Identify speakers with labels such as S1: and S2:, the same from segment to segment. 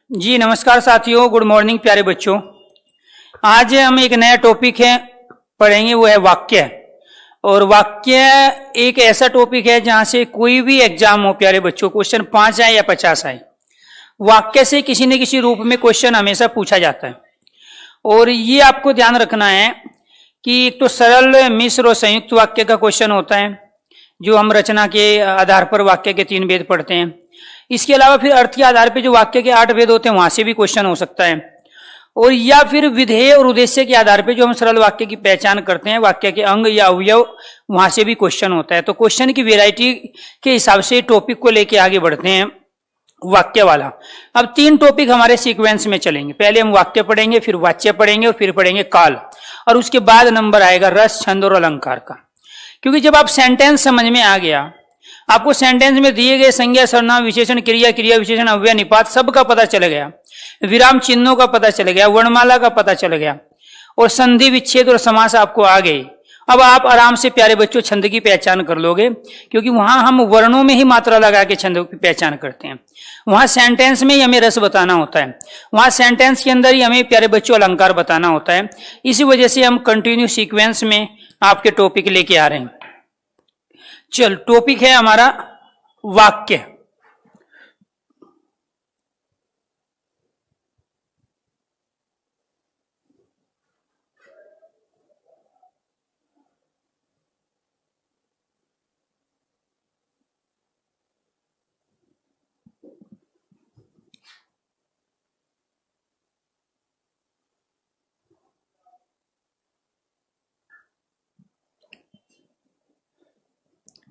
S1: जी नमस्कार साथियों, good morning प्यारे बच्चों। आज हम एक नया टॉपिक है पढ़ेंगे, वो है वाक्य। और वाक्य एक ऐसा टॉपिक है जहां से कोई भी एग्जाम हो प्यारे बच्चों, क्वेश्चन 5 आए या 50 आए, वाक्य से किसी न किसी रूप में क्वेश्चन हमेशा पूछा जाता है। और ये आपको ध्यान रखना है कि एक तो सरल, मिश्र और संयुक्त वाक्य का क्वेश्चन होता है, जो हम रचना के आधार पर वाक्य के 3 भेद पढ़ते हैं। इसके अलावा फिर अर्थ के आधार पर जो वाक्य के 8 भेद होते हैं, वहां से भी क्वेश्चन हो सकता है। और या फिर विधेय और उद्देश्य के आधार पर जो हम सरल वाक्य की पहचान करते हैं, वाक्य के अंग या अवयव, वहां से भी क्वेश्चन होता है। तो क्वेश्चन की वेराइटी के हिसाब से टॉपिक को लेके आगे बढ़ते हैं, वाक्य वाला। अब 3 टॉपिक हमारे सीक्वेंस में चलेंगे। पहले हम वाक्य पढ़ेंगे, फिर वाच्य पढ़ेंगे और फिर पढ़ेंगे काल, और उसके बाद नंबर आएगा रस, छंद और अलंकार का। क्योंकि जब आप सेंटेंस समझ में आ गया, आपको सेंटेंस में दिए गए संज्ञा, सर्वनाम, विशेषण, क्रिया, क्रिया विशेषण, अव्यय, निपात सब का पता चल गया, विराम चिन्हों का पता चल गया, वर्णमाला का पता चल गया, और संधि, विच्छेद और समास आपको आ गए। अब आप आराम से प्यारे बच्चों छंद की पहचान कर लोगे, क्योंकि वहां हम वर्णों में ही मात्रा लगा के छंद की पहचान करते हैं। वहां सेंटेंस में ही हमें रस बताना होता है, वहां सेंटेंस के अंदर ही हमें प्यारे बच्चों अलंकार बताना होता है। इसी वजह से हम कंटिन्यू सीक्वेंस में आपके टॉपिक लेके आ रहे हैं। चल, टॉपिक है हमारा वाक्य।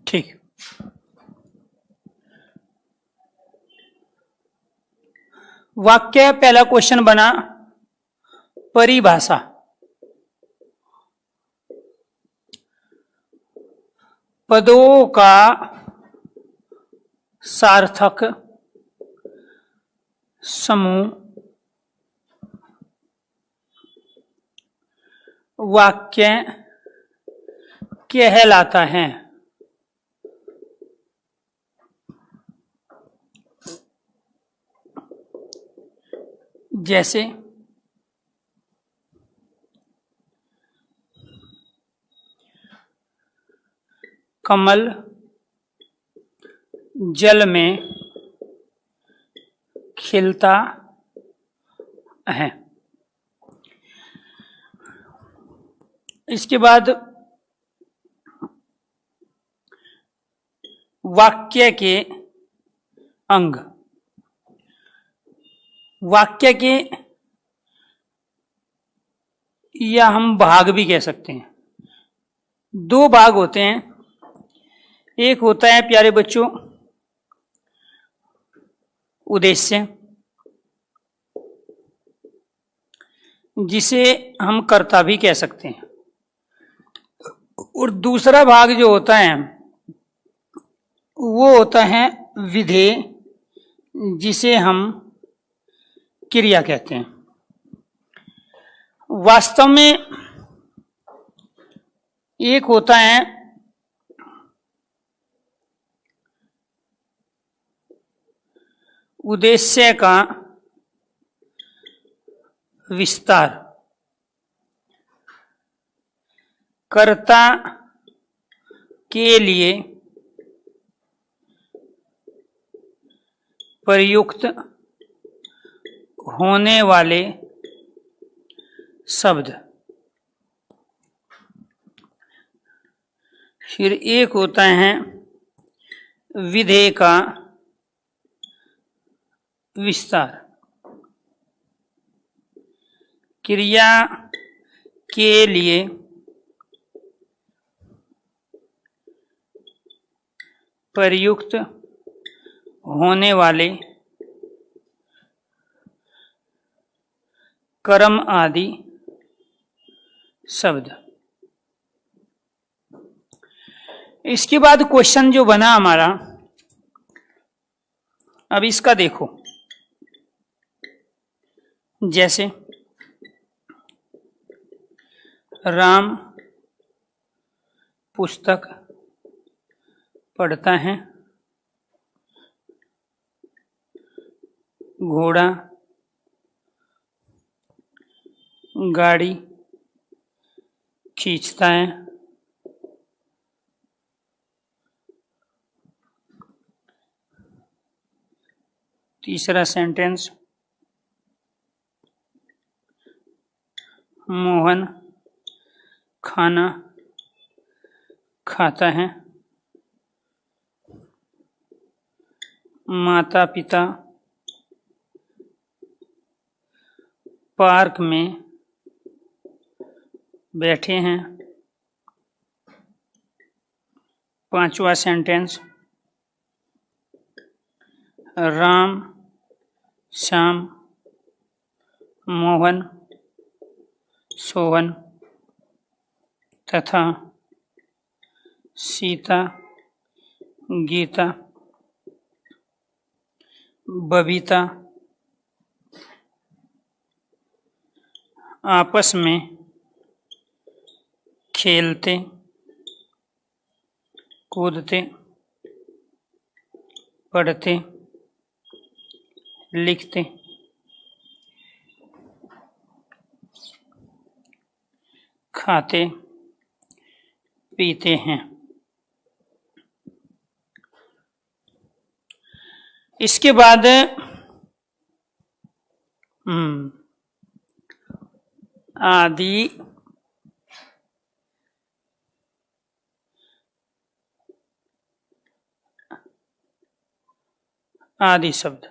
S1: ठीक, वाक्य पहला क्वेश्चन बना परिभाषा। पदों का सार्थक समूह वाक्य कहलाता है। जैसे कमल जल में खिलता है। इसके बाद वाक्य के अंग, वाक्य के, या हम भाग भी कह सकते हैं। 2 भाग होते हैं। एक होता है प्यारे बच्चों उद्देश्य, जिसे हम कर्ता भी कह सकते हैं। और दूसरा भाग जो होता है वो होता है विधेय, जिसे हम क्रिया कहते हैं। वास्तव में एक होता है उद्देश्य का विस्तार, कर्ता के लिए प्रयुक्त होने वाले शब्द। फिर एक होता है विधेय का विस्तार, क्रिया के लिए प्रयुक्त होने वाले कर्म आदि शब्द। इसके बाद क्वेश्चन जो बना हमारा, अब इसका देखो। जैसे राम पुस्तक पढ़ता है, घोड़ा गाड़ी खींचता है। तीसरा सेंटेंस, मोहन खाना खाता है। माता पिता पार्क में बैठे हैं। पांचवा सेंटेंस, राम श्याम मोहन सोहन तथा सीता गीता बबीता आपस में खेलते कूदते पढ़ते लिखते खाते पीते हैं। इसके बाद आदि आदि शब्द,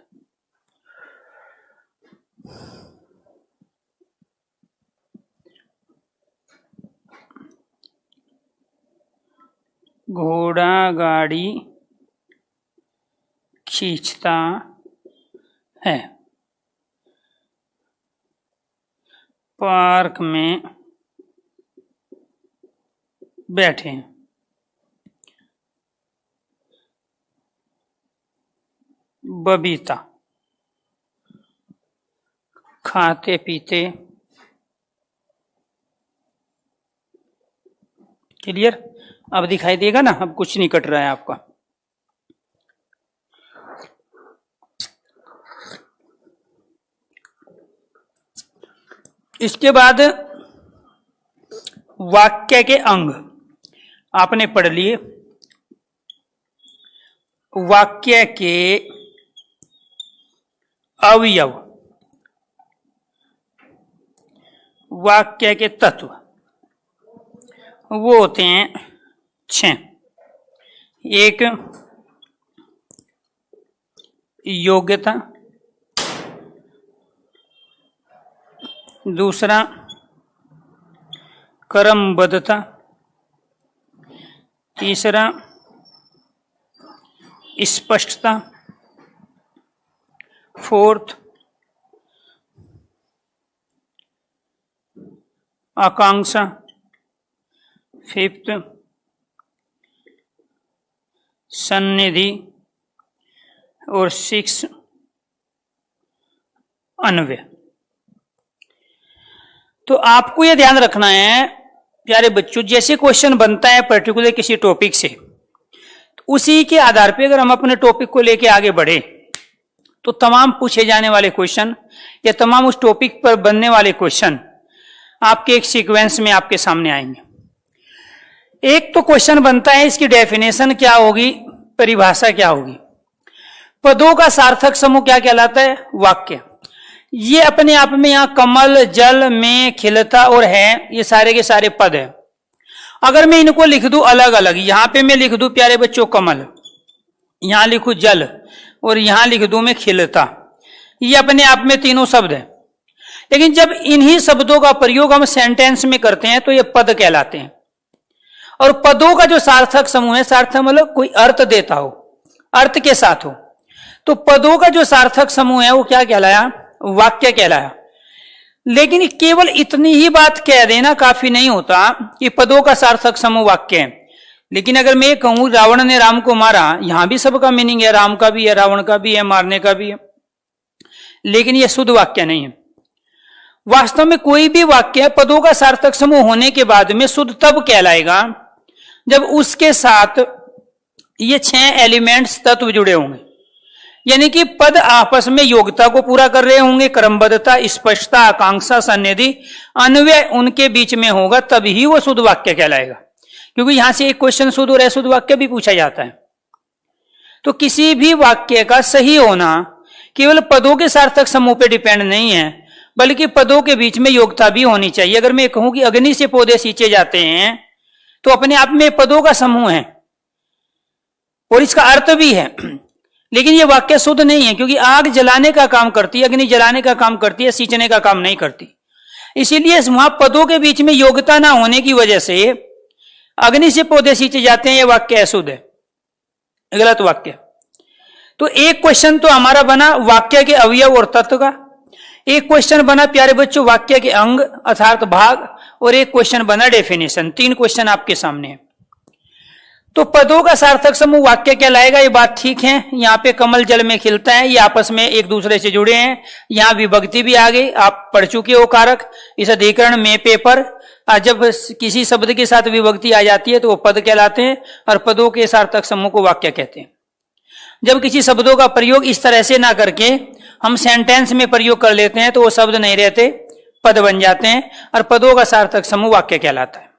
S1: घोड़ा गाड़ी खींचता है। पार्क में बैठे हैं। बबीता खाते पीते। क्लियर? अब दिखाई देगा ना, अब कुछ नहीं कट रहा है आपका। इसके बाद वाक्य के अंग आपने पढ़ लिए। वाक्य के अवयव, वाक्य के तत्व वो होते हैं 6। एक योग्यता, दूसरा क्रमबद्धता, तीसरा स्पष्टता, फोर्थ आकांक्षा, फिफ्थ सन्निधि और 6 अन्वय। तो आपको यह ध्यान रखना है प्यारे बच्चों, जैसे क्वेश्चन बनता है पर्टिकुलर किसी टॉपिक से, तो उसी के आधार पे अगर हम अपने टॉपिक को लेके आगे बढ़े तो तमाम पूछे जाने वाले क्वेश्चन या तमाम उस टॉपिक पर बनने वाले क्वेश्चन आपके एक सीक्वेंस में आपके सामने आएंगे। एक तो क्वेश्चन बनता है, इसकी डेफिनेशन क्या होगी, परिभाषा क्या होगी। पदों का सार्थक समूह क्या कहलाता है? वाक्य। ये अपने आप में यहां कमल जल में खिलता और है, ये सारे के सारे पद है। अगर मैं इनको लिख दूं अलग अलग, यहां पे मैं लिख दूं प्यारे बच्चों कमल, यहां लिखूं जल और यहां लिख दूं मैं खिलता, ये अपने आप में तीनों शब्द है। लेकिन जब इन्हीं शब्दों का प्रयोग हम सेंटेंस में करते हैं तो ये पद कहलाते हैं। और पदों का जो सार्थक समूह है, सार्थक मतलब कोई अर्थ देता हो, अर्थ के साथ हो, तो पदों का जो सार्थक समूह है वो क्या कहलाया? वाक्य कहलाया। लेकिन केवल इतनी ही बात कह देना काफी नहीं होता कि पदों का सार्थक समूह वाक्य है। लेकिन अगर मैं कहूं रावण ने राम को मारा, यहां भी सबका मीनिंग है, राम का भी है, रावण का भी है, मारने का भी है, लेकिन यह शुद्ध वाक्य नहीं है। वास्तव में कोई भी वाक्य पदों का सार्थक समूह होने के बाद में शुद्ध तब कहलाएगा जब उसके साथ ये 6 एलिमेंट्स तत्व जुड़े होंगे। यानी कि पद आपस में योग्यता को पूरा कर रहे होंगे, क्रमबद्धता, स्पष्टता, आकांक्षा, सन्निधि, अन्वय उनके बीच में होगा, तभी वो शुद्ध वाक्य कहलाएगा। क्योंकि यहां से एक क्वेश्चन शुद्ध और अशुद्ध वाक्य भी पूछा जाता है। तो किसी भी वाक्य का सही होना केवल पदों के सार्थक समूह पे डिपेंड नहीं है, बल्कि पदों के बीच में योग्यता भी होनी चाहिए। अगर मैं कहूं कि अग्नि से पौधे सींचे जाते हैं, तो अपने आप में पदों का समूह है और इसका अर्थ भी है, लेकिन यह वाक्य शुद्ध नहीं है, क्योंकि आग जलाने का काम करती है, अग्नि जलाने का काम करती है, सींचने का काम नहीं करती। इसीलिए वहां पदों के बीच में योग्यता ना होने की वजह से अग्नि से पौधे सींचे जाते हैं, यह वाक्य अशुद्ध है, गलत वाक्य। तो एक क्वेश्चन तो हमारा बना वाक्य के अवयव और तत्व का, एक क्वेश्चन बना प्यारे बच्चों वाक्य के अंग अर्थात भाग, और एक क्वेश्चन बना डेफिनेशन। 3 क्वेश्चन आपके सामने है। तो पदों का सार्थक समूह वाक्य कहलाएगा, ये बात ठीक है। यहाँ पे कमल जल में खिलता है, ये आपस में एक दूसरे से जुड़े हैं। यहाँ विभक्ति भी आ गई, आप पढ़ चुके हो कारक, इस अधिकरण में पेपर। जब किसी शब्द के साथ विभक्ति आ जाती है तो वो पद कहलाते हैं, और पदों के सार्थक समूह को वाक्य कहते हैं। जब किसी शब्दों का प्रयोग इस तरह से ना करके हम सेंटेंस में प्रयोग कर लेते हैं तो वो शब्द नहीं रहते, पद बन जाते हैं, और पदों का सार्थक समूह वाक्य कहलाता है।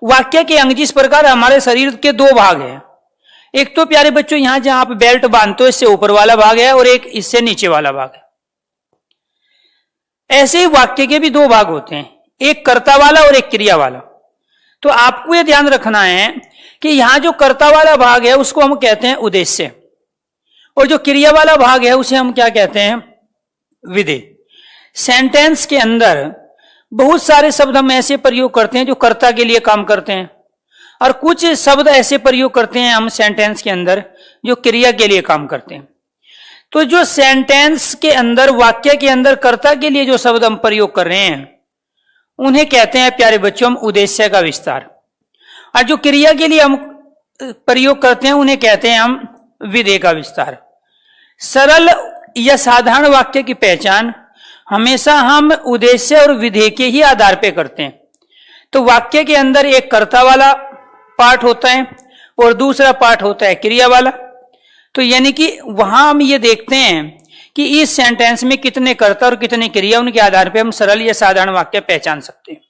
S1: वाक्य के अंग जिस प्रकार हमारे शरीर के 2 भाग हैं, एक तो प्यारे बच्चों यहां जहां आप बेल्ट बांधते हो इससे ऊपर वाला भाग है, और एक इससे नीचे वाला भाग है। ऐसे ही वाक्य के भी 2 भाग होते हैं, एक कर्ता वाला और एक क्रिया वाला। तो आपको यह ध्यान रखना है कि यहां जो कर्ता वाला भाग है उसको हम कहते हैं उद्देश्य, और जो क्रिया वाला भाग है उसे हम क्या कहते हैं, विधेय। सेंटेंस के अंदर बहुत सारे शब्द हम ऐसे प्रयोग करते हैं जो कर्ता के लिए काम करते हैं, और कुछ शब्द ऐसे प्रयोग करते हैं हम सेंटेंस के अंदर जो क्रिया के लिए काम करते हैं। तो जो सेंटेंस के अंदर वाक्य के अंदर कर्ता के लिए जो शब्द हम प्रयोग कर रहे हैं उन्हें कहते हैं प्यारे बच्चों हम उद्देश्य का विस्तार, और जो क्रिया के लिए हम प्रयोग करते हैं उन्हें कहते हैं हम विधेय का विस्तार। सरल या साधारण वाक्य की पहचान हमेशा हम उद्देश्य और विधेय के ही आधार पे करते हैं। तो वाक्य के अंदर एक कर्ता वाला पार्ट होता है और दूसरा पार्ट होता है क्रिया वाला। तो यानी कि वहां हम ये देखते हैं कि इस सेंटेंस में कितने कर्ता और कितने क्रिया, उनके आधार पे हम सरल या साधारण वाक्य पहचान सकते हैं।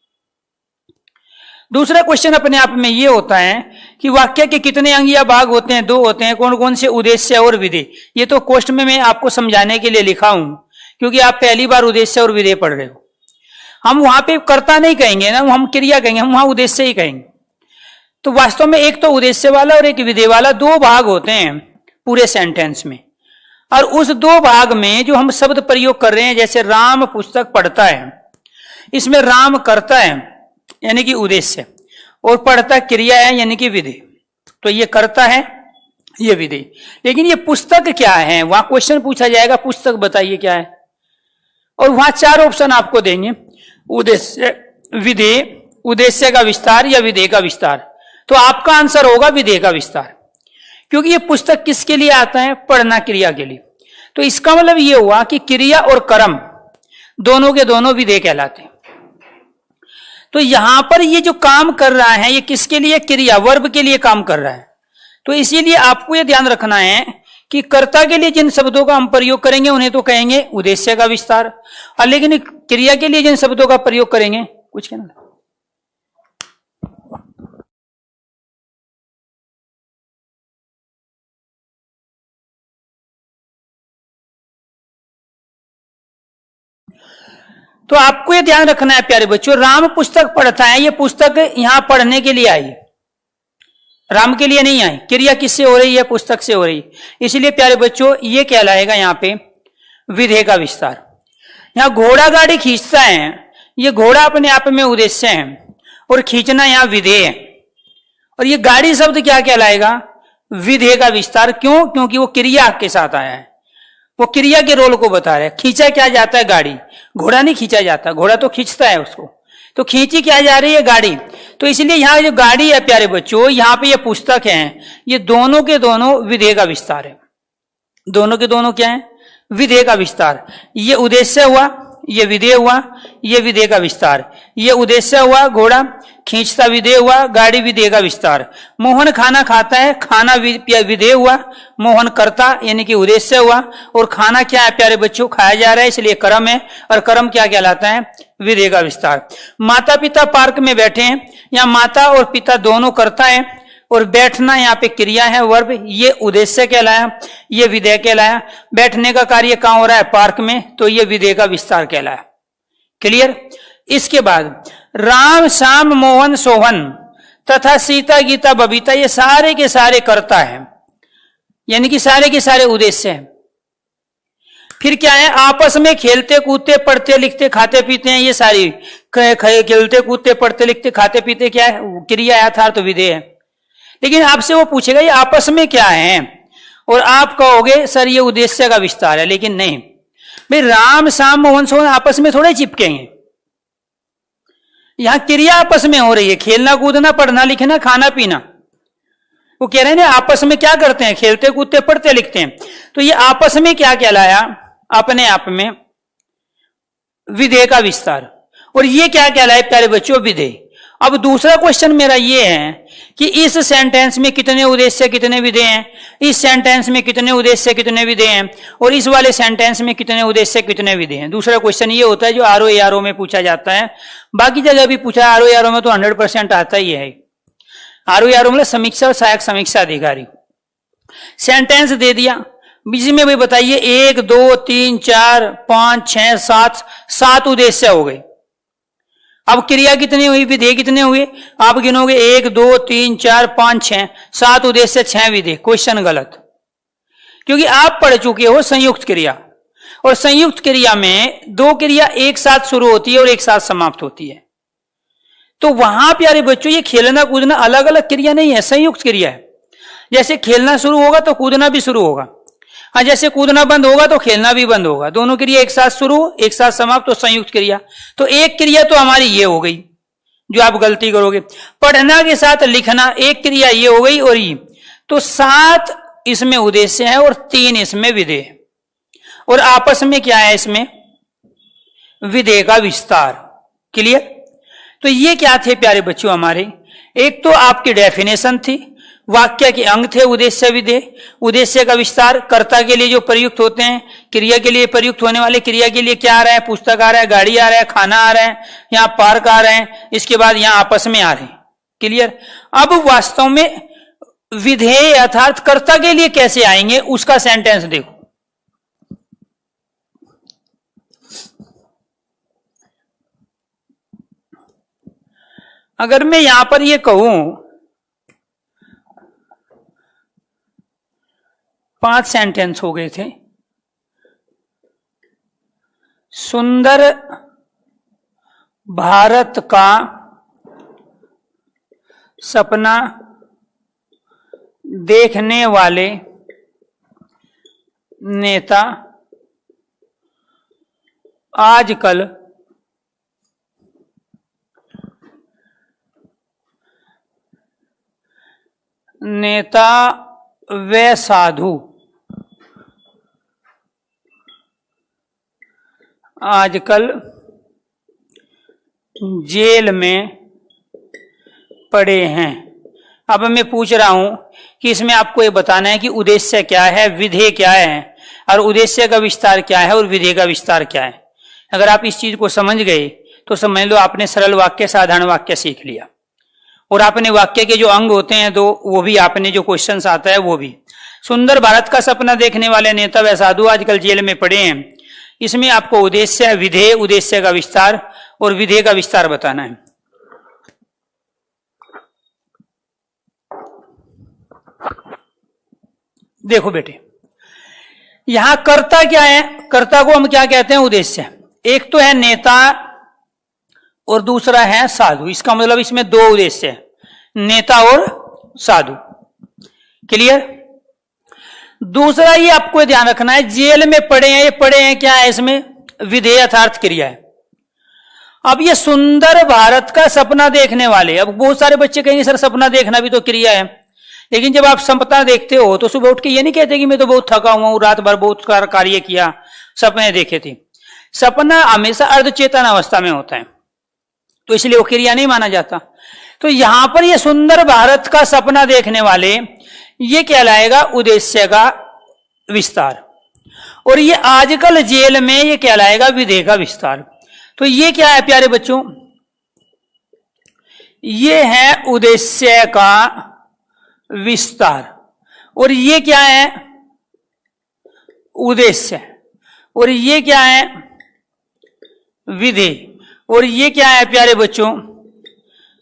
S1: दूसरा क्वेश्चन अपने आप में ये होता है कि वाक्य के कितने अंग या भाग होते हैं, 2 होते हैं, कौन कौन से, उद्देश्य और विधेय। ये तो कोष्ठ में मैं आपको समझाने के लिए लिखा हूं, क्योंकि आप पहली बार उद्देश्य और विधेय पढ़ रहे हो। हम वहां पे कर्ता नहीं कहेंगे ना, हम क्रिया कहेंगे, हम वहां उद्देश्य ही कहेंगे। तो वास्तव में एक तो उद्देश्य वाला और एक विधेय वाला 2 भाग होते हैं पूरे सेंटेंस में, और उस 2 भाग में जो हम शब्द प्रयोग कर रहे हैं, जैसे राम पुस्तक पढ़ता है, इसमें राम कर्ता है यानी कि उद्देश्य, और पढ़ता क्रिया है यानी कि विधेय। तो ये कर्ता है, ये विधेय। लेकिन ये पुस्तक क्या है, वहां क्वेश्चन पूछा जाएगा पुस्तक बताइए क्या है, और वहां 4 ऑप्शन आपको देंगे, उद्देश्य, विधेय, उद्देश्य का विस्तार या विधेय का विस्तार। तो आपका आंसर होगा विधेय का विस्तार, क्योंकि ये पुस्तक किसके लिए आता है, पढ़ना क्रिया के लिए। तो इसका मतलब ये हुआ कि क्रिया और कर्म दोनों के दोनों विधेय कहलाते हैं। तो यहां पर ये जो काम कर रहा है ये किसके लिए, क्रिया, वर्ब के लिए काम कर रहा है। तो इसीलिए आपको ये ध्यान रखना है कि कर्ता के लिए जिन शब्दों का हम प्रयोग करेंगे उन्हें तो कहेंगे उद्देश्य का विस्तार, और लेकिन क्रिया के लिए जिन शब्दों का प्रयोग करेंगे, कुछ कहना, तो आपको ये ध्यान रखना है प्यारे बच्चों, राम पुस्तक पढ़ता है, ये पुस्तक यहां पढ़ने के लिए आई है, राम के लिए नहीं आई। क्रिया किससे हो रही है, पुस्तक से हो रही है। इसलिए प्यारे बच्चों ये कहलाएगा यहां पे विधेय का विस्तार। यहां घोड़ा गाड़ी खींचता है, ये घोड़ा अपने आप में उद्देश्य है और खींचना यहां विधेय है, और ये गाड़ी शब्द क्या कहलाएगा, विधेय का विस्तार। क्यों, क्योंकि वो क्रिया के साथ आया है, वो क्रिया के रोल को बता रहा है। खींचा क्या जाता है, गाड़ी, घोड़ा नहीं खींचा जाता, घोड़ा तो खींचता है उसको, तो खींची क्या जा रही है, गाड़ी। तो इसलिए यहां जो गाड़ी है प्यारे बच्चों, यहां पे ये पुस्तक है, ये दोनों के दोनों विधेय का विस्तार है। दोनों के दोनों क्या है, विधेय का विस्तार। ये उद्देश्य हुआ, ये विधेय हुआ, ये विधेय का विस्तार। ये उद्देश्य हुआ घोड़ा, खींचता विधेय हुआ, गाड़ी विधेय का विस्तार। मोहन खाना खाता है, खाना विधेय हुआ, मोहन करता यानी कि उद्देश्य हुआ, और खाना क्या है प्यारे बच्चों, खाया जा रहा है इसलिए कर्म है, और कर्म क्या कहलाता है, विधेय का विस्तार। माता पिता पार्क में बैठे हैं, यहाँ माता और पिता दोनों करता है, और बैठना यहाँ पे क्रिया है, वर्ब, ये उद्देश्य कहलाया, ये विधेय कहलाया। बैठने का कार्य कहां हो रहा है, पार्क में, तो ये विधेय का विस्तार कहलाया। क्लियर। इसके बाद राम श्याम मोहन सोहन तथा सीता गीता बबीता, ये सारे के सारे करता है, यानी कि सारे के सारे उद्देश्य है। फिर क्या है, आपस में खेलते कूदते पढ़ते लिखते खाते पीते हैं, ये सारी खेलते कूदते पढ़ते लिखते खाते पीते क्या है, क्रिया है, अर्थात विधेय है। लेकिन आपसे वो पूछेगा ये आपस में क्या है, और आप कहोगे सर ये उद्देश्य का विस्तार है, लेकिन नहीं भाई, राम श्याम मोहन सोहन आपस में थोड़े चिपकेंगे, यहां क्रिया आपस में हो रही है, खेलना कूदना पढ़ना लिखना खाना पीना। वो कह रहे हैं ना आपस में क्या करते हैं, खेलते कूदते पढ़ते लिखते हैं, तो ये आपस में क्या कहलाया, अपने आप में विधेय का विस्तार। और ये क्या कहलाए प्यारे बच्चों, विधेय। अब दूसरा क्वेश्चन मेरा ये है कि इस सेंटेंस में कितने उद्देश्य कितने विधेय हैं, इस सेंटेंस में कितने उद्देश्य कितने विधेय हैं, और इस वाले सेंटेंस में कितने उद्देश्य कितने विधेय हैं। दूसरा क्वेश्चन ये होता है जो आरओ एआरओ में पूछा जाता है, बाकी जगह भी पूछा, आरओ एआरओ में तो 100% आता ही है। आरओ एआरओ मतलब समीक्षा और सहायक समीक्षा अधिकारी। सेंटेंस दे दिया, बीच में भी बताइए 1 2 3 4 5 6 7 उद्देश्य हो गए। अब क्रिया कितनी हुई, विधेय कितने हुए, आप गिनोगे 1 2 3 4 5 6 7 उद्देश्य 6 विधेय। क्वेश्चन गलत, क्योंकि आप पढ़ चुके हो संयुक्त क्रिया, और संयुक्त क्रिया में दो क्रिया एक साथ शुरू होती है और एक साथ समाप्त होती है। तो वहां प्यारे बच्चों ये खेलना कूदना अलग अलग क्रिया नहीं है, संयुक्त क्रिया है। जैसे खेलना शुरू होगा तो कूदना भी शुरू होगा, हाँ जैसे कूदना बंद होगा तो खेलना भी बंद होगा, दोनों क्रिया एक साथ शुरू एक साथ समाप्त, तो संयुक्त क्रिया। तो एक क्रिया तो हमारी ये हो गई जो आप गलती करोगे, पढ़ना के साथ लिखना एक क्रिया ये हो गई, और ये तो 7 इसमें उद्देश्य है और 3 इसमें विधेय, और आपस में क्या है इसमें विधेय का विस्तार। क्लियर। तो ये क्या थे प्यारे बच्चों हमारे, एक तो आपकी डेफिनेशन थी, वाक्य के अंग थे उद्देश्य विधेय, उद्देश्य का विस्तार, कर्ता के लिए जो प्रयुक्त होते हैं, क्रिया के लिए प्रयुक्त होने वाले क्रिया के लिए क्या आ रहा है, पुस्तक आ रहा है, गाड़ी आ रहा है, खाना आ रहा है, यहाँ पार्क आ रहे हैं, इसके बाद यहाँ आपस में आ रहे हैं। क्लियर। अब वास्तव में विधेय अर्थात कर्ता के लिए कैसे आएंगे उसका सेंटेंस देखो। अगर मैं यहां पर ये कहूं 5 सेंटेंस हो गए थे, सुंदर भारत का सपना देखने वाले नेता आजकल नेता व साधु आजकल जेल में पड़े हैं। अब मैं पूछ रहा हूं कि इसमें आपको ये बताना है कि उद्देश्य क्या है, विधेय क्या है, और उद्देश्य का विस्तार क्या है और विधेय का विस्तार क्या है। अगर आप इस चीज को समझ गए तो समझ लो आपने सरल वाक्य साधारण वाक्य सीख लिया, और आपने वाक्य के जो अंग होते हैं दो वो भी आपने जो क्वेश्चंस आता है वो भी। सुंदर भारत का सपना देखने वाले नेता व साधु आजकल जेल में पड़े हैं, इसमें आपको उद्देश्य विधेय उद्देश्य का विस्तार और विधेय का विस्तार बताना है। देखो बेटे यहां कर्ता क्या है, कर्ता को हम क्या कहते हैं, उद्देश्य। एक तो है नेता और दूसरा है साधु, इसका मतलब इसमें 2 उद्देश्य है, नेता और साधु। क्लियर। दूसरा ये आपको ध्यान रखना है, जेल में पड़े हैं, ये पड़े हैं क्या है, इसमें विधेय अर्थात क्रिया है। अब ये सुंदर भारत का सपना देखने वाले, अब बहुत सारे बच्चे कहेंगे सर सपना देखना भी तो क्रिया है, लेकिन जब आप सपना देखते हो तो सुबह उठ के ये नहीं कहते कि मैं तो बहुत थका हुआ हूं, रात भर बहुत कार्य किया, सपने देखे थे। सपना हमेशा अर्धचेतन अवस्था में होता है, तो इसलिए वो क्रिया नहीं माना जाता। तो यहां पर ये सुंदर भारत का सपना देखने वाले, ये कहलाएगा उद्देश्य का विस्तार। और ये आजकल जेल में ये कहलाएगा विधेय का विस्तार। तो ये क्या है प्यारे बच्चों, ये है उद्देश्य का विस्तार। और ये क्या है, उद्देश्य। और ये क्या है, विधेय। और ये क्या है प्यारे बच्चों,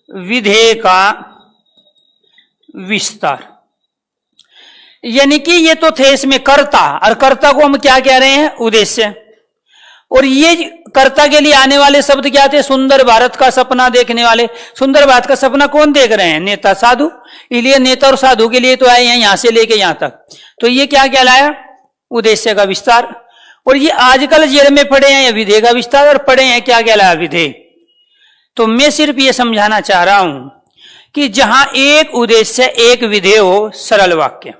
S1: विधेय का विस्तार। यानी कि ये तो थे इसमें कर्ता, और कर्ता को हम क्या कह रहे हैं, उद्देश्य। और ये कर्ता के लिए आने वाले शब्द क्या थे, सुंदर भारत का सपना देखने वाले। सुंदर भारत का सपना कौन देख रहे हैं, नेता साधु। इसलिए नेता और साधु के लिए तो आए हैं यहां से लेके यहां तक। तो ये क्या कहलाया, उद्देश्य का विस्तार। और ये आजकल जेल में पढ़े हैं विधेय का विस्तार, और पढ़े हैं क्या कहलाया, विधेय। तो मैं सिर्फ ये समझाना चाह रहा हूं कि जहां एक उद्देश्य एक विधेय हो, सरल वाक्य,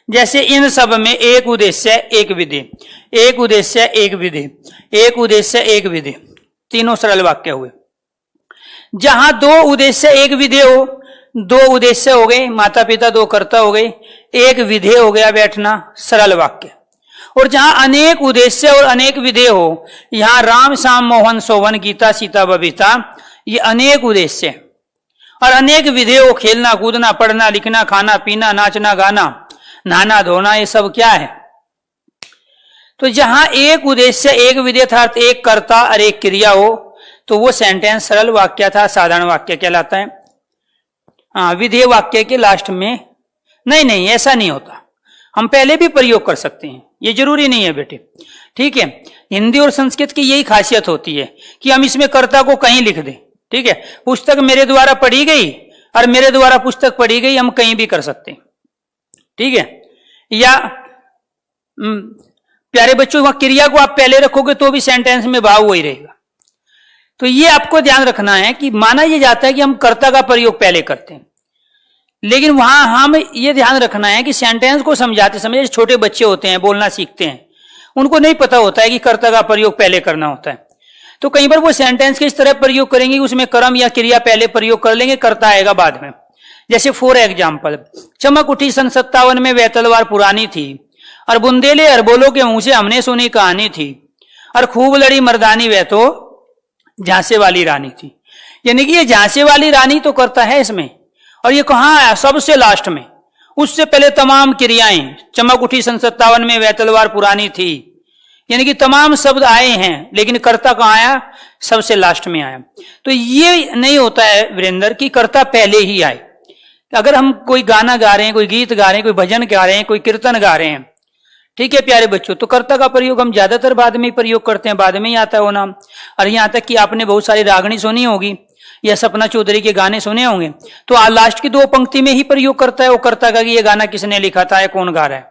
S1: जैसे इन सब में एक उद्देश्य एक विधेय, एक उद्देश्य एक विधेय, एक उद्देश्य एक विधेय, तीनों सरल वाक्य हुए। जहां दो उद्देश्य एक विधेय हो, दो उद्देश्य हो गए, माता पिता दो कर्ता हो गए, एक विधेय हो गया बैठना, सरल वाक्य। और जहां अनेक उद्देश्य और अनेक विधेय हो, यहां राम श्याम मोहन शोभन गीता सीता बबीता, ये अनेक उद्देश्य और अनेक विधेय हो। खेलना कूदना पढ़ना लिखना खाना पीना नाचना गाना नहाना धोना, ये सब क्या है। तो जहां एक उद्देश्य एक विधेय था, एक कर्ता और एक क्रिया हो, तो वो सेंटेंस सरल वाक्य था, साधारण वाक्य कहलाता है। हाँ, विधेय वाक्य के लास्ट में नहीं, ऐसा नहीं होता। हम पहले भी प्रयोग कर सकते हैं, ये जरूरी नहीं है बेटे, ठीक है। हिंदी और संस्कृत की यही खासियत होती है कि हम इसमें कर्ता को कहीं लिख दें, ठीक है। पुस्तक मेरे द्वारा पढ़ी गई और मेरे द्वारा पुस्तक पढ़ी गई, हम कहीं भी कर सकते हैं, ठीक है। या प्यारे बच्चों, वहां क्रिया को आप पहले रखोगे तो भी सेंटेंस में भाव वही रहेगा। तो ये आपको ध्यान रखना है कि माना यह जाता है कि हम कर्ता का प्रयोग पहले करते हैं, लेकिन वहां हम ये ध्यान रखना है कि सेंटेंस को समझाते समय छोटे बच्चे होते हैं, बोलना सीखते हैं, उनको नहीं पता होता है कि कर्ता का प्रयोग पहले करना होता है। तो कई बार वो सेंटेंस के इस तरह प्रयोग करेंगे, उसमें कर्म या क्रिया पहले प्रयोग कर लेंगे, कर्ता आएगा बाद में। जैसे फॉर एग्जाम्पल, चमक उठी सन 57 में वह तलवार पुरानी थी, और बुंदेले अरबोलों के मुंह से हमने सुनी कहानी थी, और खूब लड़ी मर्दानी वह तो झांसे वाली रानी थी। यानी कि ये झांसे वाली रानी तो करता है इसमें, और ये कहां आया, सबसे लास्ट में। उससे पहले तमाम क्रियाएं, चमक उठी सन 57 में वह तलवार पुरानी थी, यानी कि तमाम शब्द आए हैं, लेकिन कर्ता कहां आया, सबसे लास्ट में आया। तो ये नहीं होता है वीरेंद्र कि कर्ता पहले ही आए। अगर हम कोई गाना गा रहे हैं, कोई गीत गा रहे हैं, कोई भजन गा रहे हैं, कोई कीर्तन गा रहे हैं, ठीक है प्यारे बच्चों, तो कर्ता का प्रयोग हम ज्यादातर बाद में प्रयोग करते हैं, बाद में ही आता है वो नाम। और यहां तक कि आपने बहुत सारी रागनी सुनी होगी या सपना चौधरी के गाने सुने होंगे, तो लास्ट की दो पंक्ति में ही प्रयोग करता है वो कर्ता का कि ये गाना किसने लिखा था, कौन गा रहा है।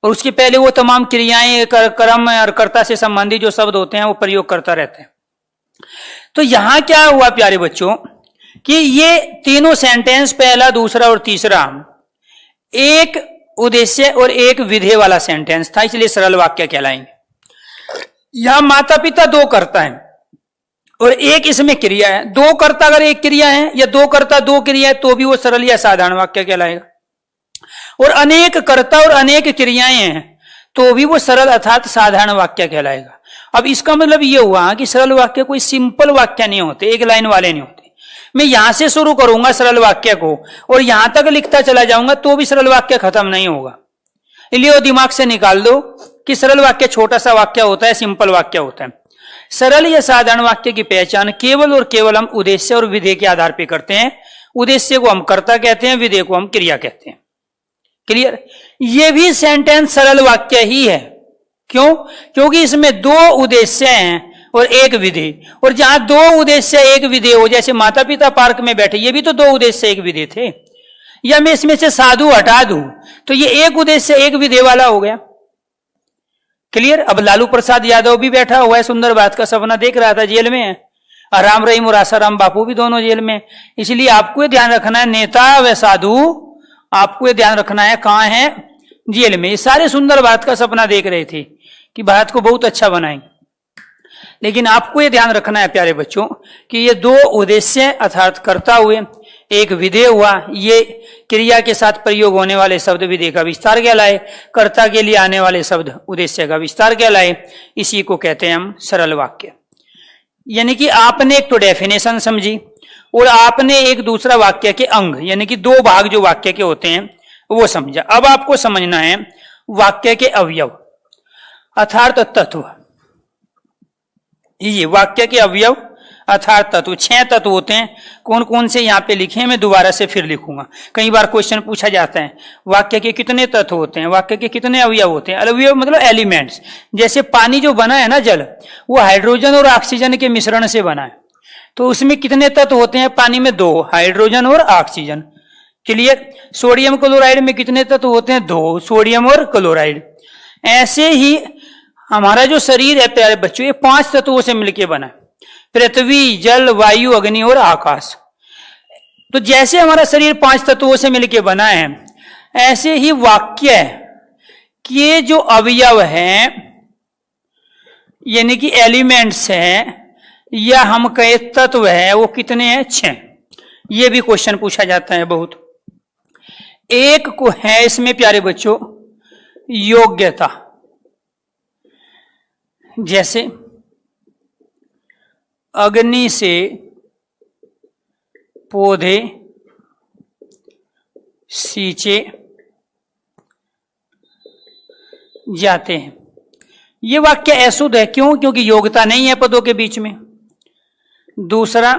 S1: और उसके पहले वो तमाम क्रियाएं कर्म और कर्ता से संबंधित जो शब्द होते हैं वो प्रयोग करता रहता है। तो यहां क्या हुआ प्यारे बच्चों कि ये तीनों सेंटेंस, पहला दूसरा और तीसरा, एक उद्देश्य और एक विधेय वाला सेंटेंस था, इसलिए सरल वाक्य कहलाएंगे। यहां माता पिता दो कर्ता है और एक इसमें क्रिया है। दो कर्ता अगर एक क्रिया है या दो कर्ता दो क्रिया है तो भी वो सरल या साधारण वाक्य कहलाएगा। और अनेक कर्ता और अनेक क्रियाएं हैं तो भी वो सरल अर्थात साधारण वाक्य कहलाएगा। अब इसका मतलब ये हुआ कि सरल वाक्य कोई सिंपल वाक्य नहीं होते, एक लाइन वाले नहीं होते। मैं यहां से शुरू करूंगा सरल वाक्य को और यहां तक लिखता चला जाऊंगा तो भी सरल वाक्य खत्म नहीं होगा। इसलिए वो दिमाग से निकाल दो कि सरल वाक्य छोटा सा वाक्य होता है, सिंपल वाक्य होता है। सरल या साधारण वाक्य की पहचान केवल और केवल हम उद्देश्य और विधेय के आधार पर करते हैं। उद्देश्य को हम कर्ता कहते हैं, विधेय को हम क्रिया कहते हैं। क्लियर? ये भी सेंटेंस सरल वाक्य ही है। क्यों? क्योंकि इसमें दो उद्देश्य हैं और एक विधेय। और जहां दो उद्देश्य एक विधेय हो, जैसे माता पिता पार्क में बैठे, ये भी तो दो उद्देश्य एक विधेय थे। या मैं इसमें से साधु हटा दूं तो ये एक उद्देश्य एक विधेय वाला हो गया। क्लियर? अब लालू प्रसाद यादव भी बैठा हुआ है, सुंदर बात का सपना देख रहा था, जेल में है। और राम रहीम और आसाराम बापू भी दोनों जेल में। इसलिए आपको ये ध्यान रखना है, नेता व साधु, आपको ये ध्यान रखना है कहां है, जेल में। ये सारे सुंदर बात का सपना देख रहे थे कि भारत को बहुत अच्छा बनाएंगे। लेकिन आपको ये ध्यान रखना है प्यारे बच्चों कि ये दो उद्देश्य अर्थात कर्ता हुए, एक विधेय हुआ, ये क्रिया के साथ प्रयोग होने वाले शब्द विधेय का विस्तार कहलाए, कर्ता के लिए आने वाले शब्द उद्देश्य का विस्तार कहलाए। इसी को कहते हैं हम सरल वाक्य। यानी कि आपने एक तो डेफिनेशन समझी और आपने एक दूसरा वाक्य के अंग यानी कि दो भाग जो वाक्य के होते हैं वो समझा। अब आपको समझना है वाक्य के अवयव अर्थात तत्व। ये वाक्य के अवयव अर्थात तत्व 6 तत्व होते हैं। कौन कौन से यहाँ पे लिखे हैं मैं दोबारा से फिर लिखूंगा। कई बार क्वेश्चन पूछा जाता है वाक्य के कितने तत्व होते हैं, वाक्य के कितने अवयव होते हैं। अवयव मतलब एलिमेंट्स। जैसे पानी जो बना है ना जल, वो हाइड्रोजन और ऑक्सीजन के मिश्रण से बना है, तो उसमें कितने तत्व होते हैं पानी में? 2, हाइड्रोजन और ऑक्सीजन। क्लियर। सोडियम क्लोराइड में कितने तत्व होते हैं? 2, सोडियम और क्लोराइड। ऐसे ही हमारा जो शरीर है प्यारे बच्चों ये 5 तत्वों से मिलकर बना है, पृथ्वी, जल, वायु, अग्नि और आकाश। तो जैसे हमारा शरीर 5 तत्वों से मिलकर बना है, ऐसे ही वाक्य के जो अवयव हैं यानी कि एलिमेंट्स हैं या हम कहे तत्व है वो कितने हैं? 6। ये भी क्वेश्चन पूछा जाता है बहुत। एक को है इसमें प्यारे बच्चों योग्यता। जैसे अग्नि से पौधे सींचे जाते हैं। ये वाक्य अशुद्ध है। क्यों? क्योंकि योग्यता नहीं है पदों के बीच में। दूसरा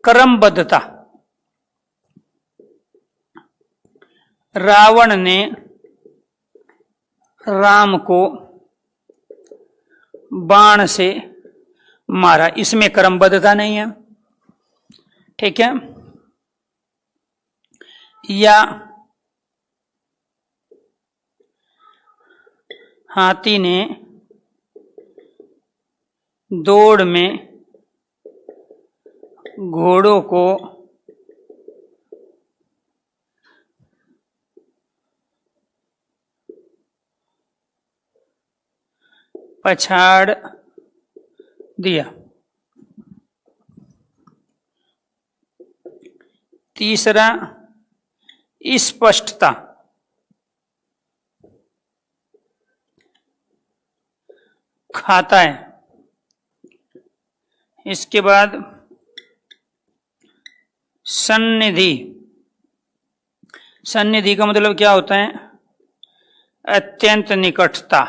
S1: क्रमबद्धता। रावण ने राम को बाण से मारा, इसमें क्रमबद्धता नहीं है। ठीक है। या हाथी ने दौड़ में घोड़ों को पछाड़ दिया। तीसरा स्पष्टता। खाता है। इसके बाद सन्निधि। सन्निधि का मतलब क्या होता है? अत्यंत निकटता,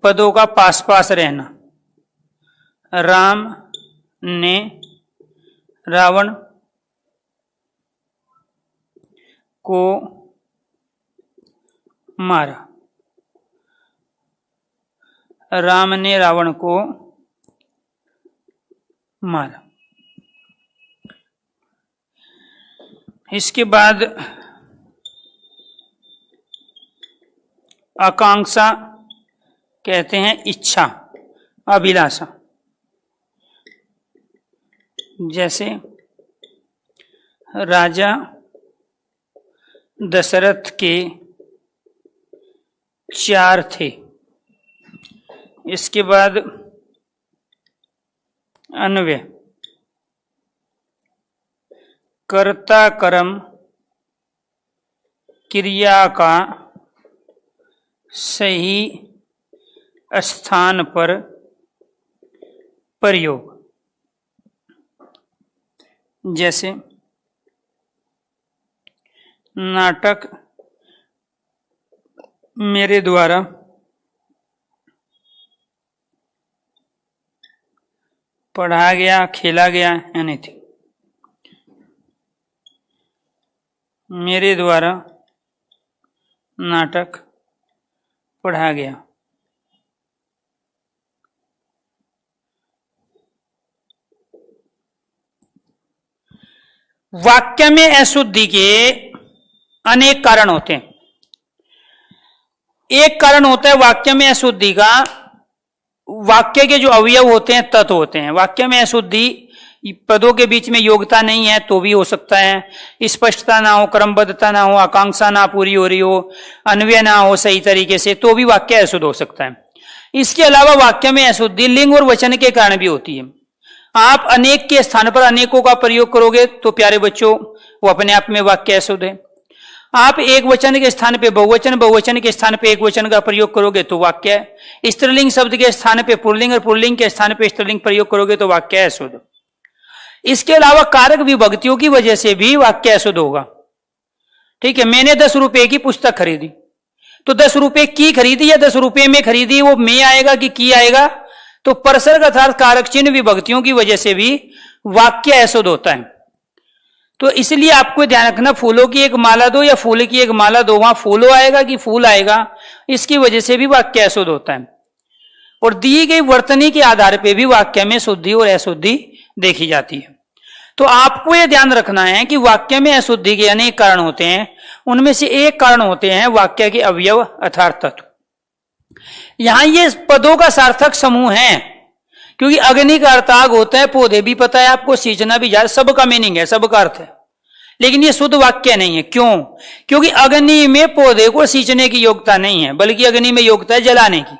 S1: पदों का पास पास रहना। राम ने रावण को मारा। राम ने रावण को मारा। इसके बाद आकांक्षा कहते हैं इच्छा, अभिलाषा। जैसे राजा दशरथ के 4 थे। इसके बाद अन्वय, कर्ता कर्म क्रिया का सही स्थान पर प्रयोग। जैसे नाटक मेरे द्वारा पढ़ा गया, खेला गया, एनीथिंग। मेरे द्वारा नाटक पढ़ा गया। वाक्य में अशुद्धि के अनेक कारण होते हैं। एक कारण होता है वाक्य में अशुद्धि का, वाक्य के जो अवयव होते हैं, तत्व होते हैं। वाक्य में अशुद्धि पदों के बीच में योग्यता नहीं है तो भी हो सकता है, स्पष्टता ना हो, क्रमबद्धता ना हो, आकांक्षा ना पूरी हो रही हो, अन्वय ना हो सही तरीके से, तो भी वाक्य अशुद्ध हो सकता है। इसके अलावा वाक्य में अशुद्धि लिंग और वचन के कारण भी होती है। आप अनेक के स्थान पर अनेकों का प्रयोग करोगे तो प्यारे बच्चों वो अपने आप में वाक्य अशुद्ध है। आप एक वचन के स्थान पे बहुवचन, बहुवचन के स्थान पे एक वचन का प्रयोग करोगे तो वाक्य है। स्त्रीलिंग शब्द के स्थान पे पुल्लिंग और पुल्लिंग के स्थान पे स्त्रीलिंग प्रयोग करोगे तो वाक्य है अशुद्ध। इसके अलावा कारक विभक्तियों की वजह से भी वाक्य अशुद्ध होगा। ठीक है, मैंने 10 रुपए की पुस्तक खरीदी, तो 10 रुपए की खरीदी या 10 रुपए में खरीदी, वो में आएगा कि की आएगा? तो परसर्ग अर्थात कारक चिन्ह विभक्तियों की वजह से भी वाक्य अशुद्ध होता है। तो इसलिए आपको ध्यान रखना, फूलों की एक माला दो या फूल की एक माला दो, वहां फूलो आएगा कि फूल आएगा, इसकी वजह से भी वाक्य अशुद्ध होता है। और दी गई वर्तनी के आधार पर भी वाक्य में शुद्धि और अशुद्धि देखी जाती है। तो आपको यह ध्यान रखना है कि वाक्य में अशुद्धि के अनेक कारण होते हैं, उनमें से एक कारण होते हैं वाक्य के अवयव अर्थात तत्व। यहां ये पदों का सार्थक समूह है, क्योंकि अग्नि का अर्थ आग होता है, पौधे भी पता है आपको, सींचना भी जा, सबका मीनिंग है, सबका अर्थ है, लेकिन ये शुद्ध वाक्य नहीं है। क्यों? क्योंकि अग्नि में पौधे को सींचने की योग्यता नहीं है, बल्कि अग्नि में योग्यता है जलाने की।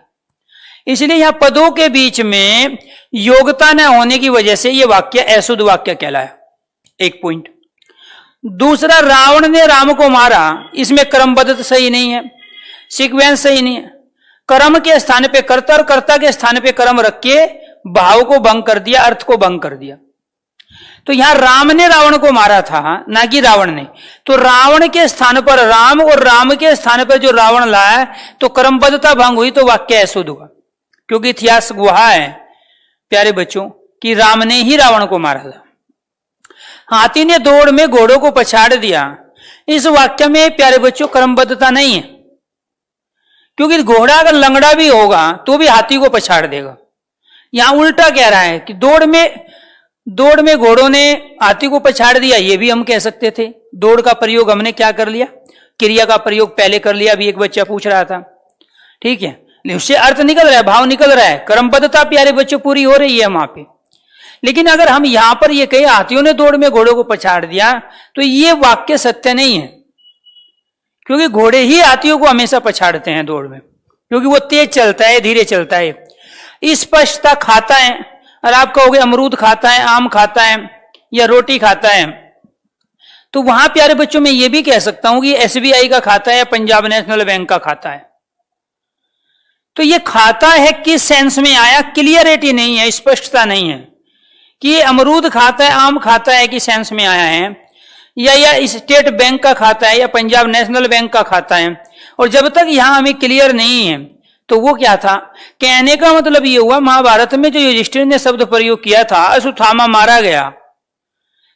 S1: इसलिए यहां पदों के बीच में योग्यता न होने की वजह से यह वाक्य अशुद्ध वाक्य कहलाया। एक पॉइंट। दूसरा, रावण ने राम को मारा, इसमें क्रमबद्धता सही नहीं है, सीक्वेंस सही नहीं है। कर्म के स्थान पे कर्ता और कर्ता के स्थान पे कर्म रख के भाव को भंग कर दिया, अर्थ को भंग कर दिया। तो यहां राम ने रावण को मारा था, ना कि रावण ने। तो रावण के स्थान पर राम और राम के स्थान पर जो रावण लाया, तो क्रमबद्धता भंग हुई, तो वाक्य अशुद्ध हुआ। क्योंकि इतिहास गवाह है प्यारे बच्चों कि राम ने ही रावण को मारा था। हाथी ने दौड़ में घोड़ों को पछाड़ दिया, इस वाक्य में प्यारे बच्चों क्रमबद्धता नहीं है, क्योंकि घोड़ा अगर लंगड़ा भी होगा तो भी हाथी को पछाड़ देगा। यहां उल्टा कह रहा है कि दौड़ में घोड़ों ने हाथी को पछाड़ दिया, ये भी हम कह सकते थे। दौड़ का प्रयोग हमने क्या कर लिया, क्रिया का प्रयोग पहले कर लिया। अभी एक बच्चा पूछ रहा था, ठीक है, उससे अर्थ निकल रहा है, भाव निकल रहा है, क्रमबद्धता प्यारे बच्चों पूरी हो रही है वहां पे। लेकिन अगर हम यहां पर ये कहे हाथियों ने दौड़ में घोड़ों को पछाड़ दिया, तो ये वाक्य सत्य नहीं है, क्योंकि घोड़े ही हाथियों को हमेशा पछाड़ते हैं दौड़ में, क्योंकि वो तेज चलता है, धीरे चलता है। स्पष्टता खाता है, और आप कहोगे अमरूद खाता है, आम खाता है या रोटी खाता है, तो वहां प्यारे बच्चों में ये भी कह सकता हूं कि SBI का खाता है, पंजाब नेशनल बैंक का खाता है। तो ये खाता है किस सेंस में आया, क्लियरिटी नहीं है, स्पष्टता नहीं है कि ये अमरूद खाता है, आम खाता है, किस सेंस में आया है, या स्टेट बैंक का खाता है या पंजाब नेशनल बैंक का खाता है। और जब तक यहां हमें क्लियर नहीं है, तो वो क्या था, कहने का मतलब ये हुआ, महाभारत में जो युधिष्ठिर ने शब्द प्रयोग किया था, अश्वत्थामा मारा गया,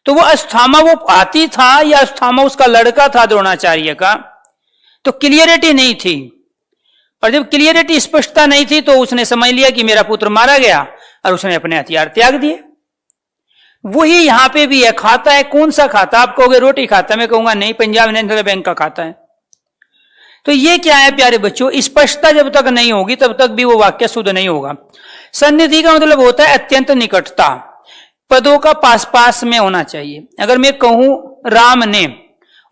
S1: तो वो अश्वत्थामा वो हाथी था या अश्वत्थामा उसका लड़का था द्रोणाचार्य का, तो क्लियरिटी नहीं थी। और जब क्लियरिटी स्पष्टता नहीं थी, तो उसने समझ लिया कि मेरा पुत्र मारा गया, और उसने अपने हथियार त्याग दिए। वही यहां पे भी है, खाता है, कौन सा खाता? आप कहोगे रोटी खाता, मैं कहूंगा नहीं, पंजाब नेशनल बैंक का खाता है। तो ये क्या है प्यारे बच्चों, स्पष्टता जब तक नहीं होगी तब तक भी वो वाक्य शुद्ध नहीं होगा। सन्निधि का मतलब होता है अत्यंत निकटता, पदों का पास पास में होना चाहिए। अगर मैं कहूं राम ने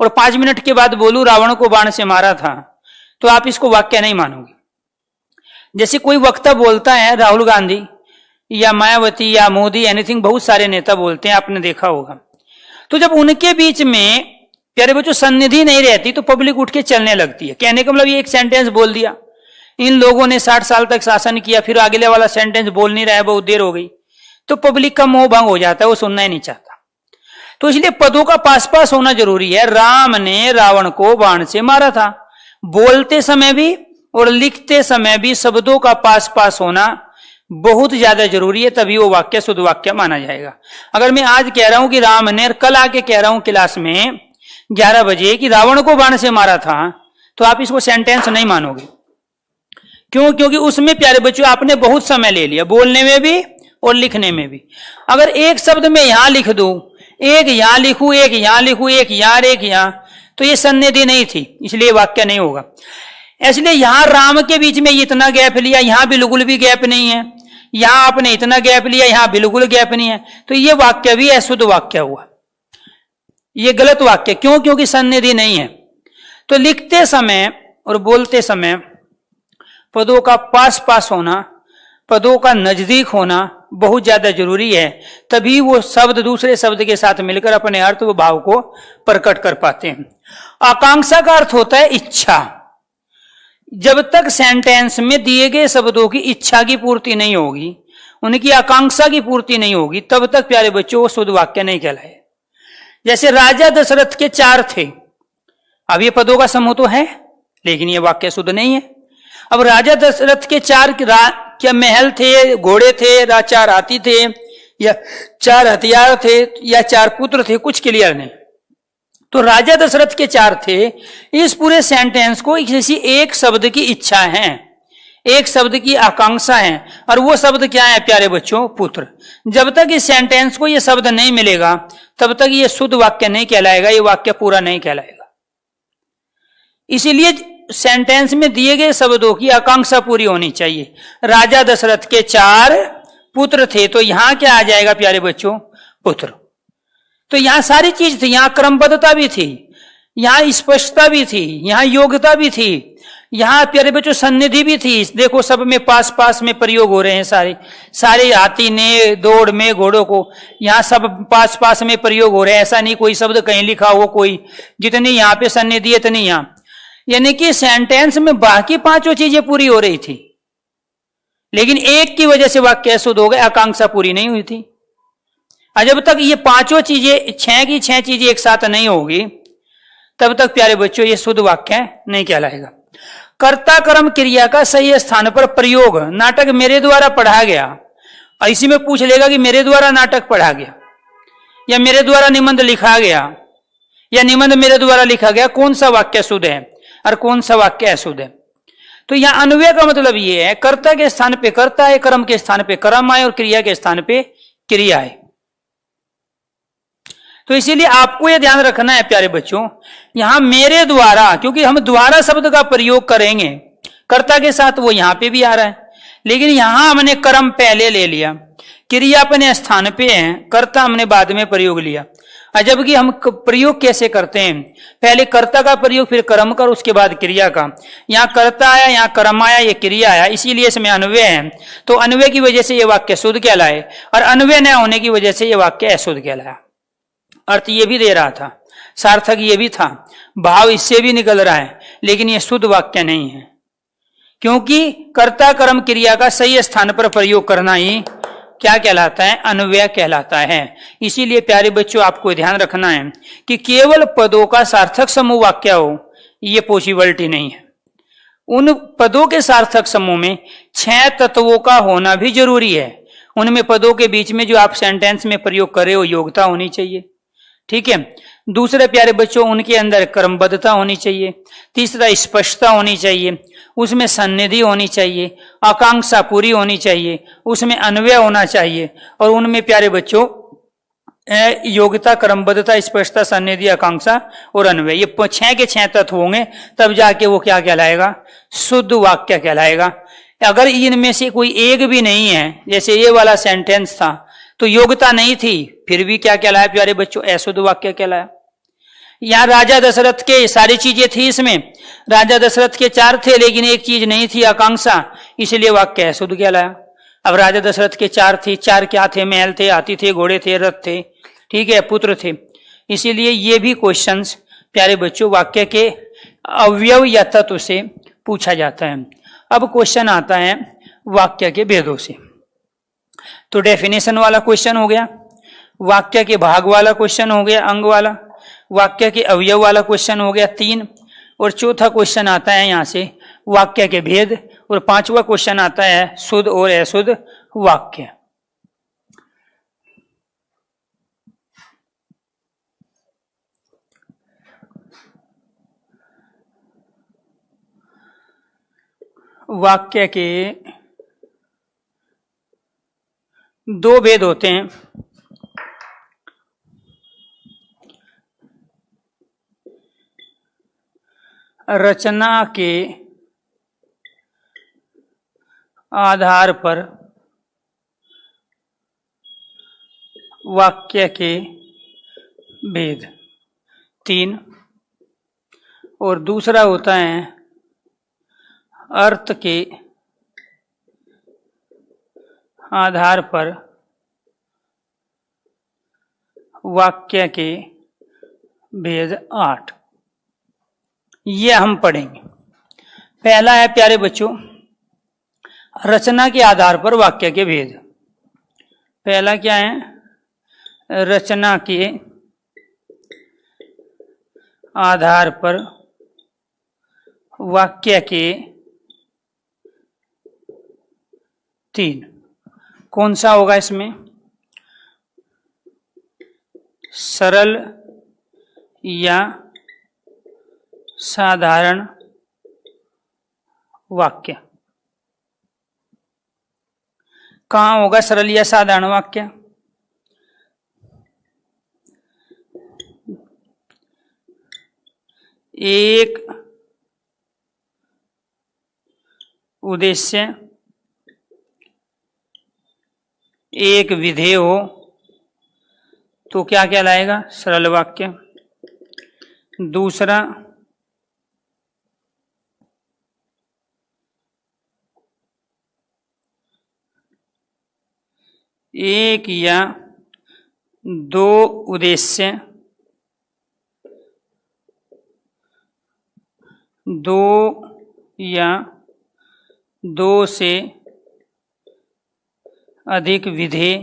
S1: और 5 मिनट के बाद बोलूं रावण को बाण से मारा था, तो आप इसको वाक्य नहीं मानोगे। जैसे कोई वक्ता बोलता है, राहुल गांधी या मायावती या मोदी, एनीथिंग, बहुत सारे नेता बोलते हैं, आपने देखा होगा। तो जब उनके बीच में प्यारे बच्चों सन्निधि नहीं रहती, तो पब्लिक उठ के चलने लगती है। कहने का मतलब ये एक सेंटेंस बोल दिया, इन लोगों ने 60 साल तक शासन किया, फिर अगले वाला सेंटेंस बोल नहीं रहा है, बहुत देर हो गई, तो पब्लिक का मोह भंग हो जाता है, वो सुनना ही नहीं चाहता। तो इसलिए पदों का पास पास होना जरूरी है। राम ने रावण को बाण से मारा था, बोलते समय भी और लिखते समय भी शब्दों का पास पास होना बहुत ज्यादा जरूरी है, तभी वो वाक्य शुद्ध वाक्य माना जाएगा। अगर मैं आज कह रहा हूं कि राम ने, कल आके कह रहा हूं क्लास में 11 बजे कि रावण को बाण से मारा था, तो आप इसको सेंटेंस नहीं मानोगे। क्यों? क्योंकि उसमें प्यारे बच्चों आपने बहुत समय ले लिया, बोलने में भी और लिखने में भी। अगर एक शब्द में यहां लिख दूं, एक यहां लिखूं, एक यहां लिखूं, एक यहां, एक यहां, तो ये सन्निधि नहीं थी, इसलिए वाक्य नहीं होगा। इसलिए यहां राम के बीच में इतना गैप लिया, यहां बिल्कुल भी गैप नहीं है, यहां आपने इतना गैप लिया, यहां बिल्कुल गैप नहीं है, तो ये वाक्य भी अशुद्ध वाक्य हुआ, ये गलत वाक्य। क्यों? क्योंकि सन्निधि नहीं है। तो लिखते समय और बोलते समय पदों का पास पास होना, पदों का नजदीक होना बहुत ज्यादा जरूरी है, तभी वो शब्द दूसरे शब्द के साथ मिलकर अपने अर्थ व भाव को प्रकट कर पाते हैं। आकांक्षा का अर्थ होता है इच्छा। जब तक सेंटेंस में दिए गए शब्दों की इच्छा की पूर्ति नहीं होगी, उनकी आकांक्षा की पूर्ति नहीं होगी, तब तक प्यारे बच्चों वो शुद्ध वाक्य नहीं कहलाए। जैसे राजा दशरथ के 4 थे, अब ये पदों का समूह तो है, लेकिन ये वाक्य शुद्ध नहीं है। अब राजा दशरथ के 4 क्या महल थे, घोड़े थे, 4 हाथी थे, या 4 हथियार थे, या 4 पुत्र थे, कुछ क्लियर नहीं। तो राजा दशरथ के 4 थे। इस पूरे सेंटेंस को किसी एक शब्द की इच्छा है, एक शब्द की आकांक्षा है, और वो शब्द क्या है प्यारे बच्चों? पुत्र। जब तक इस सेंटेंस को ये शब्द नहीं मिलेगा, तब तक ये शुद्ध वाक्य नहीं कहलाएगा, ये वाक्य पूरा नहीं कहलाएगा। इसीलिए सेंटेंस में दिए गए शब्दों की आकांक्षा पूरी होनी चाहिए। राजा दशरथ के 4 पुत्र थे, तो यहां क्या आ जाएगा प्यारे बच्चों? पुत्र। तो यहां सारी चीज थी, यहां क्रमबद्धता भी थी, यहां स्पष्टता भी थी, यहां योग्यता भी थी, यहां प्यारे बच्चों सन्निधि भी थी। देखो सब में पास पास में प्रयोग हो रहे हैं, सारे हाथी ने, दौड़ में घोड़ों को, यहां सब पास पास में प्रयोग हो रहे हैं। ऐसा नहीं कोई शब्द कहीं लिखा हो, कोई जितनी यहां पे सन्निधि है इतनी यहां, यानी कि सेंटेंस में बाकी 5 चीजें पूरी हो रही थी, लेकिन एक की वजह से वाक्य अशुद्ध हो गया, आकांक्षा पूरी नहीं हुई थी। और जब तक ये 5 चीजें, 6 की 6 चीजें एक साथ नहीं होगी, तब तक प्यारे बच्चों ये शुद्ध वाक्य नहीं कहलाएगा। कर्ता कर्म क्रिया का सही स्थान पर प्रयोग। नाटक मेरे द्वारा पढ़ा गया, और इसी में पूछ लेगा कि मेरे द्वारा नाटक पढ़ा गया, या मेरे द्वारा निबंध लिखा गया, या निबंध मेरे द्वारा लिखा गया, कौन सा वाक्य शुद्ध है और कौन सा वाक्य अशुद्ध है? तो यहां अन्वय का मतलब यह है, कर्ता के स्थान पे कर्ता है, कर्म के स्थान पे कर्म आए, और क्रिया के स्थान पे क्रिया है। तो इसीलिए आपको यह ध्यान रखना है प्यारे बच्चों, यहां मेरे द्वारा, क्योंकि हम द्वारा शब्द का प्रयोग करेंगे, कर्ता के साथ वो यहां पे भी आ रहा है, लेकिन यहां हमने कर्म पहले ले लिया, क्रिया अपने स्थान पे है, कर्ता हमने बाद में प्रयोग लिया। जबकि हम प्रयोग कैसे करते हैं? पहले कर्ता का प्रयोग, फिर कर्म का, उसके बाद क्रिया का। यहाँ कर्ता आया, यहाँ कर्म आया, ये क्रिया आया, इसीलिए इसमें अन्वय है। तो अन्वय की वजह से ये वाक्य शुद्ध कहलाए, और अन्वय न होने की वजह से ये वाक्य अशुद्ध कहलाया। अर्थ ये भी दे रहा था, सार्थक ये भी था, भाव इससे भी निकल रहा है, लेकिन ये शुद्ध वाक्य नहीं है, क्योंकि कर्ता कर्म क्रिया का सही स्थान पर प्रयोग करना ही क्या कहलाता है? अन्वय कहलाता है। इसीलिए प्यारे बच्चों आपको ध्यान रखना है कि केवल पदों का सार्थक समूह वाक्य हो, ये पॉसिबिलिटी नहीं है। उन पदों के सार्थक समूह में 6 तत्वों का होना भी जरूरी है। उनमें पदों के बीच में जो आप सेंटेंस में प्रयोग कर रहे हो, योग्यता होनी चाहिए, ठीक है। दूसरे प्यारे बच्चों, उनके अंदर क्रमबद्धता होनी चाहिए। तीसरा, स्पष्टता होनी चाहिए, उसमें सन्निधि होनी चाहिए, आकांक्षा पूरी होनी चाहिए, उसमें अन्वय होना चाहिए, और उनमें प्यारे बच्चों योग्यता, क्रमबद्धता, स्पष्टता, सन्निधि, आकांक्षा और अन्वय, ये 6 के 6 तत्व होंगे, तब जाके वो क्या कहलाएगा? शुद्ध वाक्य कहलाएगा। अगर इनमें से कोई एक भी नहीं है, जैसे ये वाला सेंटेंस था, तो योग्यता नहीं थी, फिर भी क्या कहलाया प्यारे बच्चों? अशुद्ध वाक्य कहलाया। यहां राजा दशरथ के सारी चीजें थी, इसमें राजा दशरथ के 4 थे, लेकिन एक चीज नहीं थी, आकांक्षा, इसलिए वाक्य अशुद्ध कहलाया। अब राजा दशरथ के 4 थे, 4 क्या थे? महल थे, हाथी थे, घोड़े थे, रथ थे, ठीक है, पुत्र थे। इसीलिए ये भी क्वेश्चंस प्यारे बच्चों वाक्य के अवयव या तत्व से पूछा जाता है। अब क्वेश्चन आता है वाक्य के भेदों से। तो डेफिनेशन वाला क्वेश्चन हो गया, वाक्य के भाग वाला क्वेश्चन हो गया, अंग वाला, वाक्य के अवयव वाला क्वेश्चन हो गया 3, और चौथा क्वेश्चन आता है यहां से वाक्य के भेद, और 5वां क्वेश्चन आता है शुद्ध और अशुद्ध वाक्य। वाक्य के 2 भेद होते हैं। रचना के आधार पर वाक्य के भेद 3, और दूसरा होता है अर्थ के आधार पर वाक्य के भेद 8। ये हम पढ़ेंगे। पहला है प्यारे बच्चों, रचना के आधार पर वाक्य के भेद। पहला क्या है? रचना के आधार पर वाक्य के 3। कौन सा होगा इसमें? सरल या साधारण वाक्य। कहाँ होगा सरल या साधारण वाक्य? एक उद्देश्य, एक विधेय हो तो क्या कहलाएगा? सरल वाक्य। दूसरा, एक या दो उद्देश्य, दो या दो से अधिक विधेय,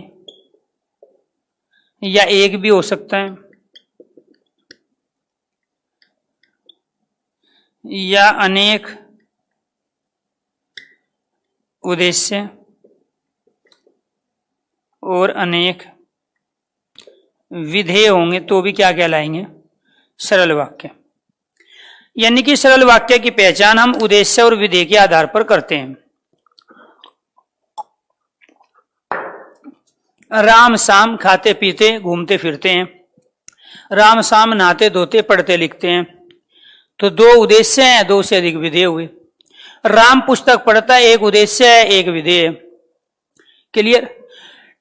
S1: या एक भी हो सकता है, या अनेक उद्देश्य और अनेक विधेय होंगे तो भी क्या कहलाएंगे? सरल वाक्य। यानी कि सरल वाक्य की पहचान हम उद्देश्य और विधेय के आधार पर करते हैं। राम शाम खाते पीते घूमते फिरते हैं। राम शाम नहाते धोते पढ़ते लिखते हैं। तो दो उद्देश्य हैं, दो से अधिक विधेय हुए। राम पुस्तक पढ़ता है, एक उद्देश्य है, एक विधेय है। क्लियर?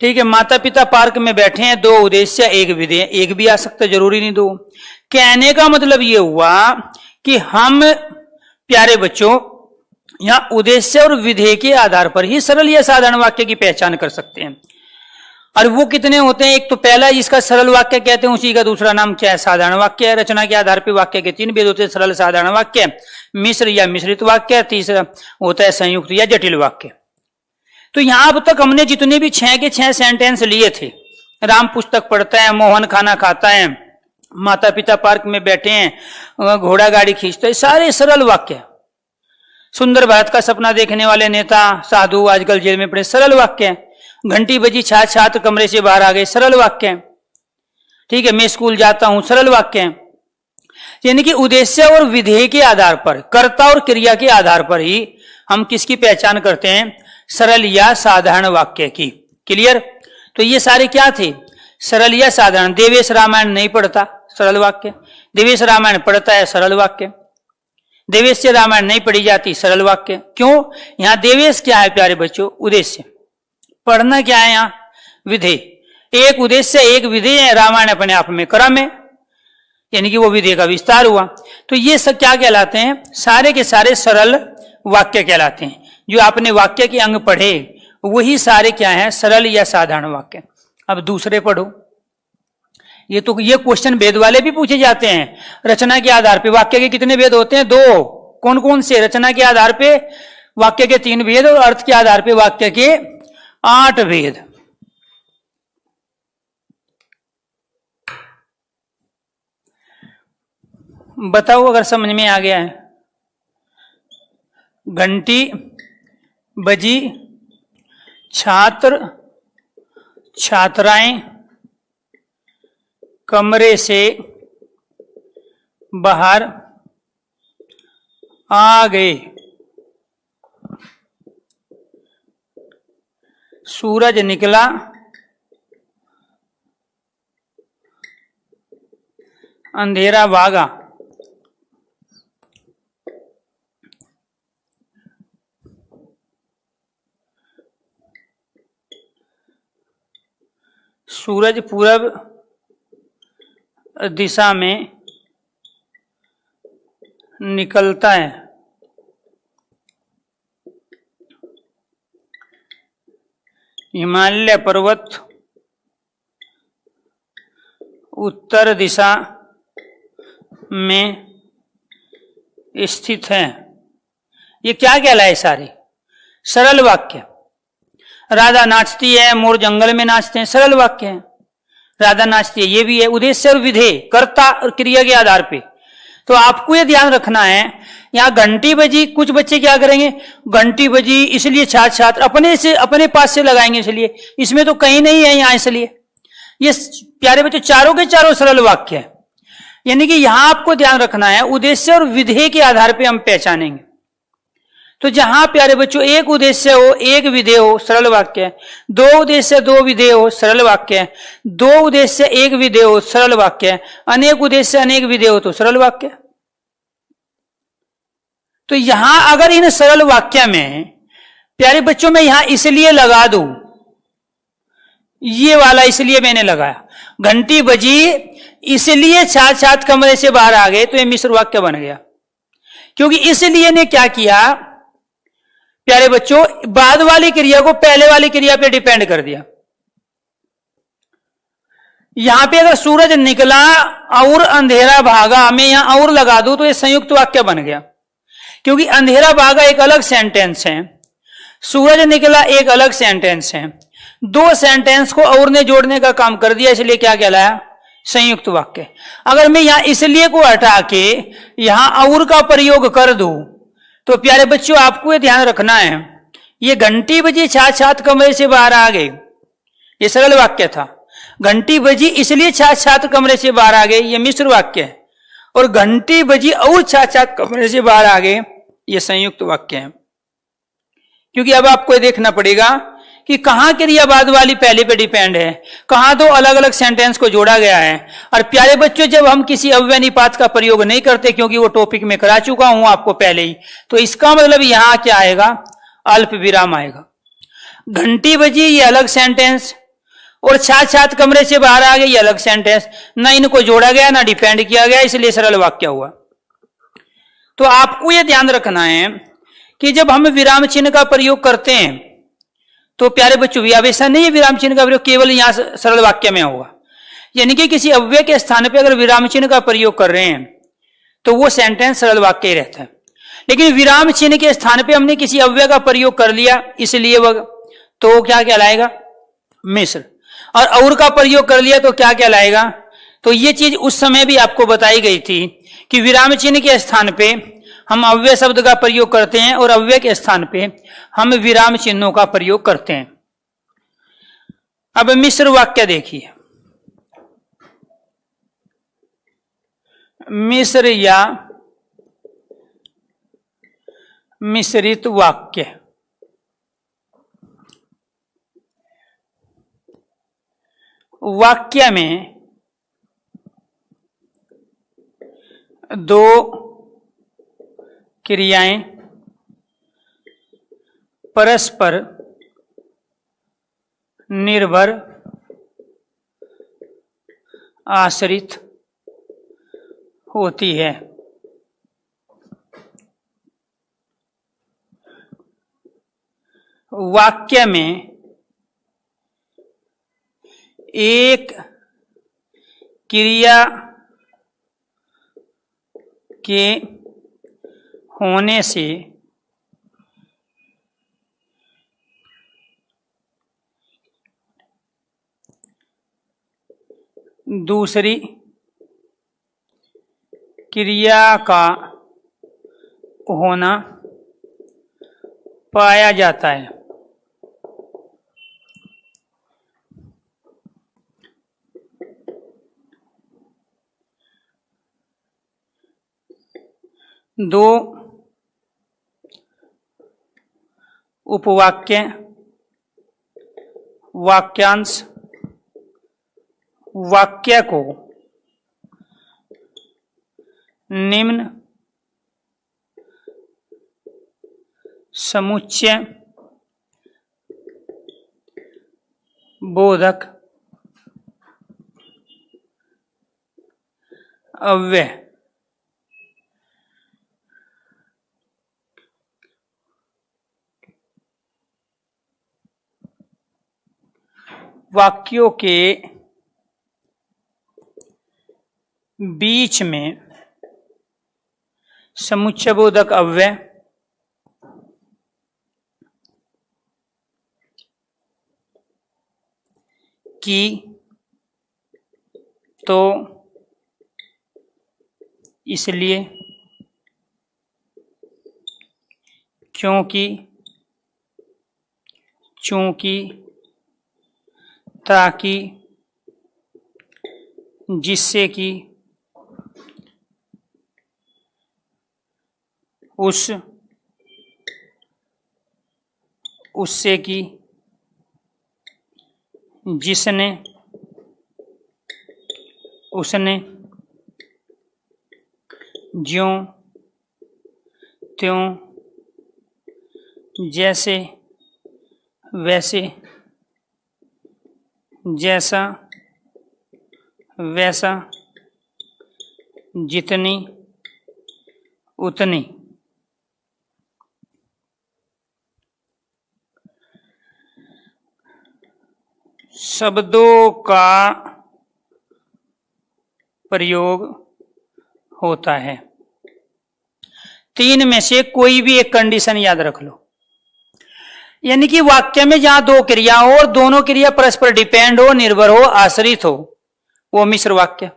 S1: ठीक है। माता पिता पार्क में बैठे हैं, दो उद्देश्य, एक विधेय। एक भी आ सकता, जरूरी नहीं दो। कहने का मतलब यह हुआ कि हम प्यारे बच्चों यहां उद्देश्य और विधेय के आधार पर ही सरल या साधारण वाक्य की पहचान कर सकते हैं। और वो कितने होते हैं? एक तो पहला जिसका सरल वाक्य कहते हैं, उसी का दूसरा नाम क्या है? साधारण वाक्य है। रचना के आधार पर वाक्य के 3 भेद होते हैं, सरल, साधारण वाक्य, मिश्र या मिश्रित वाक्य, तीसरा होता है संयुक्त या जटिल वाक्य। तो यहां अब तक हमने जितने भी 6 के 6 सेंटेंस लिए थे, राम पुस्तक पढ़ता है, मोहन खाना खाता है, माता पिता पार्क में बैठे हैं, घोड़ा गाड़ी खींचता है, सारे सरल वाक्य। सुंदर भारत का सपना देखने वाले नेता साधु आजकल जेल में पड़े, सरल वाक्य। घंटी बजी, छात्र कमरे से बाहर आ गए, सरल वाक्य। ठीक है। मैं स्कूल जाता हूं, सरल वाक्य। यानी कि उद्देश्य और विधेय के आधार पर, कर्ता और क्रिया के आधार पर ही हम किसकी पहचान करते हैं? सरल या साधारण वाक्य की। क्लियर? तो ये सारे क्या थे? सरल या साधारण। देवेश रामायण नहीं पढ़ता, सरल वाक्य। देवेश रामायण पढ़ता है, सरल वाक्य। देवेश से रामायण नहीं पढ़ी जाती, सरल वाक्य। क्यों? यहां देवेश क्या है प्यारे बच्चों? उद्देश्य। पढ़ना क्या है यहां? विधेय। एक उद्देश्य, एक विधेय है। रामायण अपने आप में क्रम है, यानी कि वो विधेय का विस्तार हुआ। तो ये सब क्या कहलाते हैं? सारे के सारे सरल वाक्य कहलाते हैं। जो आपने वाक्य के अंग पढ़े वही सारे क्या है? सरल या साधारण वाक्य। अब दूसरे पढ़ो। ये क्वेश्चन भेद वाले भी पूछे जाते हैं। रचना के आधार पे वाक्य के कितने भेद होते हैं? 2। कौन कौन से? रचना के आधार पे वाक्य के 3 भेद और अर्थ के आधार पे वाक्य के 8 भेद। बताओ अगर समझ में आ गया है। घंटी बजी, छात्र छात्राएं कमरे से बाहर आ गए। सूरज निकला, अंधेरा भागा। सूरज पूरब दिशा में निकलता है। हिमालय पर्वत उत्तर दिशा में स्थित है। ये क्या कहलाए? सारे सरल वाक्य। राधा नाचती है, मोर जंगल में नाचते हैं, सरल वाक्य है। राधा नाचती है, ये भी है। उद्देश्य और विधेय, कर्ता और क्रिया के आधार पे। तो आपको ये ध्यान रखना है, यहां घंटी बजी, कुछ बच्चे क्या करेंगे, घंटी बजी इसलिए छात्र अपने पास से लगाएंगे, इसलिए इसमें तो कहीं नहीं है यहां, इसलिए ये प्यारे बच्चों चारों के चारों सरल वाक्य है। यानी कि यहां आपको ध्यान रखना है, उद्देश्य और विधेय के आधार पर हम पहचानेंगे। तो जहां प्यारे बच्चों एक उद्देश्य हो, एक विधेय हो, सरल वाक्य है। दो उद्देश्य, दो विधेय हो, सरल वाक्य है। दो उद्देश्य, एक विधेय हो, सरल वाक्य है। अनेक उद्देश्य, अनेक विधेय हो तो सरल वाक्य है। तो यहां अगर इन सरल वाक्य में प्यारे बच्चों में यहां इसलिए लगा दूं, ये वाला इसलिए मैंने लगाया, घंटी बजी इसलिए छात्र कमरे से बाहर आ गए, तो ये मिश्र वाक्य बन गया। क्योंकि इसलिए ने क्या किया प्यारे बच्चों, बाद वाली क्रिया को पहले वाली क्रिया पे डिपेंड कर दिया। यहां पे अगर सूरज निकला और अंधेरा भागा, मैं यहां और लगा दूं तो ये संयुक्त वाक्य बन गया। क्योंकि अंधेरा भागा एक अलग सेंटेंस है, सूरज निकला एक अलग सेंटेंस है। दो सेंटेंस को और ने जोड़ने का काम कर दिया, इसलिए क्या कहलाया? संयुक्त वाक्य। अगर मैं यहां इसलिए को हटा के यहां और का प्रयोग कर दूं, तो प्यारे बच्चों आपको ये ध्यान रखना है, ये घंटी बजी छात्र कमरे से बाहर आ गए, ये सरल वाक्य था। घंटी बजी इसलिए छात्र कमरे से बाहर आ गए, ये मिश्र वाक्य है। और घंटी बजी और छात्र कमरे से बाहर आ गए, ये संयुक्त वाक्य है। क्योंकि अब आपको देखना पड़ेगा कि कहां क्रियावाद वाली पहले पे डिपेंड है, कहां दो अलग अलग सेंटेंस को जोड़ा गया है। और प्यारे बच्चों जब हम किसी अव्यय निपात का प्रयोग नहीं करते, क्योंकि वो टॉपिक में करा चुका हूं आपको पहले ही, तो इसका मतलब यहां क्या आएगा? अल्प विराम आएगा। घंटी बजी ये अलग सेंटेंस, और छात्र कमरे से बाहर आ गए ये अलग सेंटेंस, ना इनको जोड़ा गया ना डिपेंड किया गया, इसलिए सरल वाक्य हुआ। तो आपको यह ध्यान रखना है कि जब हम विराम चिन्ह का प्रयोग करते हैं, तो प्यारे बच्चों ऐसा नहीं है विराम चिन्ह का प्रयोग केवल यहां सरल वाक्य में होगा। यानी कि किसी अव्यय के स्थान पर अगर विराम चिन्ह का प्रयोग कर रहे हैं तो वो सेंटेंस सरल वाक्य ही रहता है। लेकिन विराम चिन्ह के स्थान पे हमने किसी अव्यय का प्रयोग कर लिया, इसलिए वह तो क्या कहलाएगा? मिश्र। और का प्रयोग कर लिया तो क्या कहलाएगा? तो ये चीज उस समय भी आपको बताई गई थी कि विराम चिन्ह के स्थान पे हम अव्यय शब्द का प्रयोग करते हैं और अव्यय के स्थान पे हम विराम चिन्हों का प्रयोग करते हैं। अब मिश्र वाक्य देखिए। मिश्र या मिश्रित वाक्य। वाक्य में दो क्रियाएं परस्पर निर्भर आश्रित होती है। वाक्य में एक क्रिया के होने से दूसरी क्रिया का होना पाया जाता है। दो उपवाक्य वाक्यांश वाक्य को निम्न समुच्चय बोधक अव्यय। वाक्यों के बीच में समुच्चयबोधक अव्यय की, तो, इसलिए, क्योंकि, चूंकि, ताकि, जिससे कि, उससे कि, जिसने, उसने, ज्यों, त्यों, जैसे, वैसे, जैसा, वैसा, जितनी, उतनी। शब्दों का प्रयोग होता है। तीन में से कोई भी एक कंडीशन याद रख लो। यानी कि वाक्य में जहां दो क्रिया हो और दोनों क्रिया परस्पर डिपेंड हो, निर्भर हो, आश्रित हो, वो मिश्र वाक्य।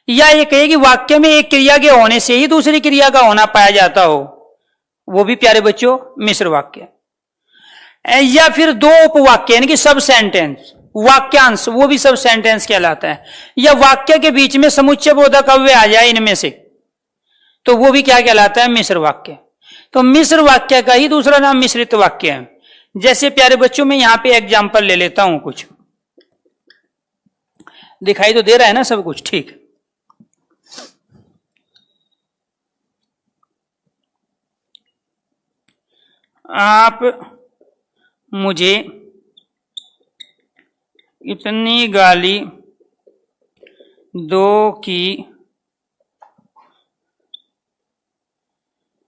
S1: या ये कहे कि वाक्य में एक क्रिया के होने से ही दूसरी क्रिया का होना पाया जाता हो, वो भी प्यारे बच्चों मिश्र वाक्य। या फिर दो उपवाक्य यानी कि सब सेंटेंस, वाक्यांश, वो भी सब सेंटेंस कहलाता है। या वाक्य के बीच में समुच्चयबोधक अव्यय आ जाए इनमें से, तो वो भी क्या कहलाता है, मिश्र वाक्य। तो मिश्र वाक्य का ही दूसरा नाम मिश्रित वाक्य है। जैसे प्यारे बच्चों में यहां पे एग्जांपल ले लेता हूं, कुछ दिखाई तो दे रहा है ना सब कुछ, ठीक। आप मुझे इतनी गाली दो कि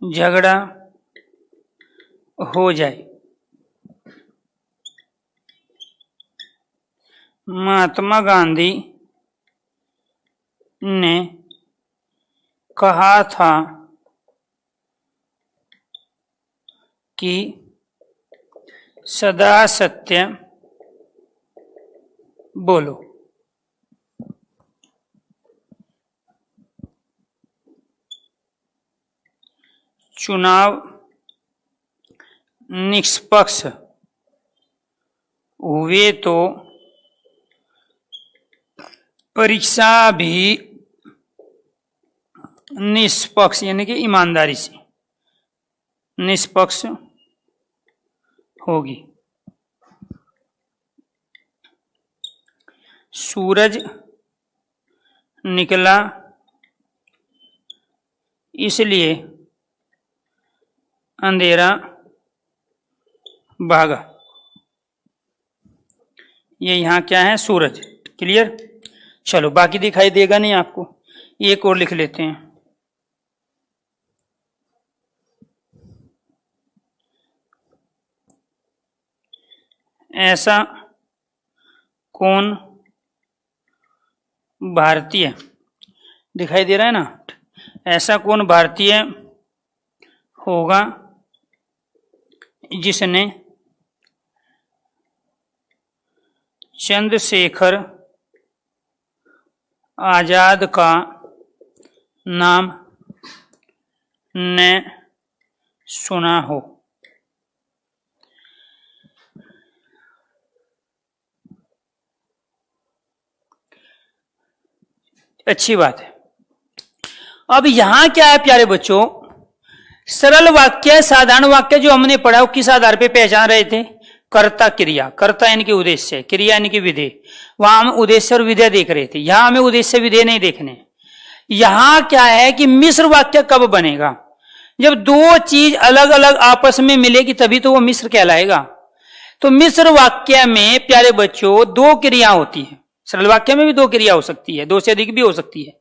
S1: झगड़ा हो जाए। महात्मा गांधी ने कहा था कि सदा सत्य बोलो। चुनाव निष्पक्ष हुए तो परीक्षा भी निष्पक्ष यानी कि ईमानदारी से निष्पक्ष होगी। सूरज निकला इसलिए अंधेरा भागा। ये यहां क्या है, सूरज। क्लियर? चलो बाकी दिखाई देगा नहीं आपको, एक और लिख लेते हैं। ऐसा कौन भारतीय, दिखाई दे रहा है ना, ऐसा कौन भारतीय होगा जिसने चंद्रशेखर आजाद का नाम न सुना हो। अच्छी बात है। अब यहां क्या है प्यारे बच्चों, सरल वाक्य, साधारण वाक्य जो हमने पढ़ा वो किस आधार पे पहचान रहे थे, कर्ता क्रिया, कर्ता यानी कि उद्देश्य, क्रिया यानी कि विधेय। वहां हम उद्देश्य और विधेय देख रहे थे, यहां हमें उद्देश्य विधेय नहीं देखने। यहां क्या है कि मिश्र वाक्य कब बनेगा, जब दो चीज अलग अलग आपस में मिलेगी तभी तो वो मिश्र कहलाएगा। तो मिश्र वाक्य में प्यारे बच्चों दो क्रिया होती है। सरल वाक्य में भी दो क्रिया हो सकती है, दो से अधिक भी हो सकती है।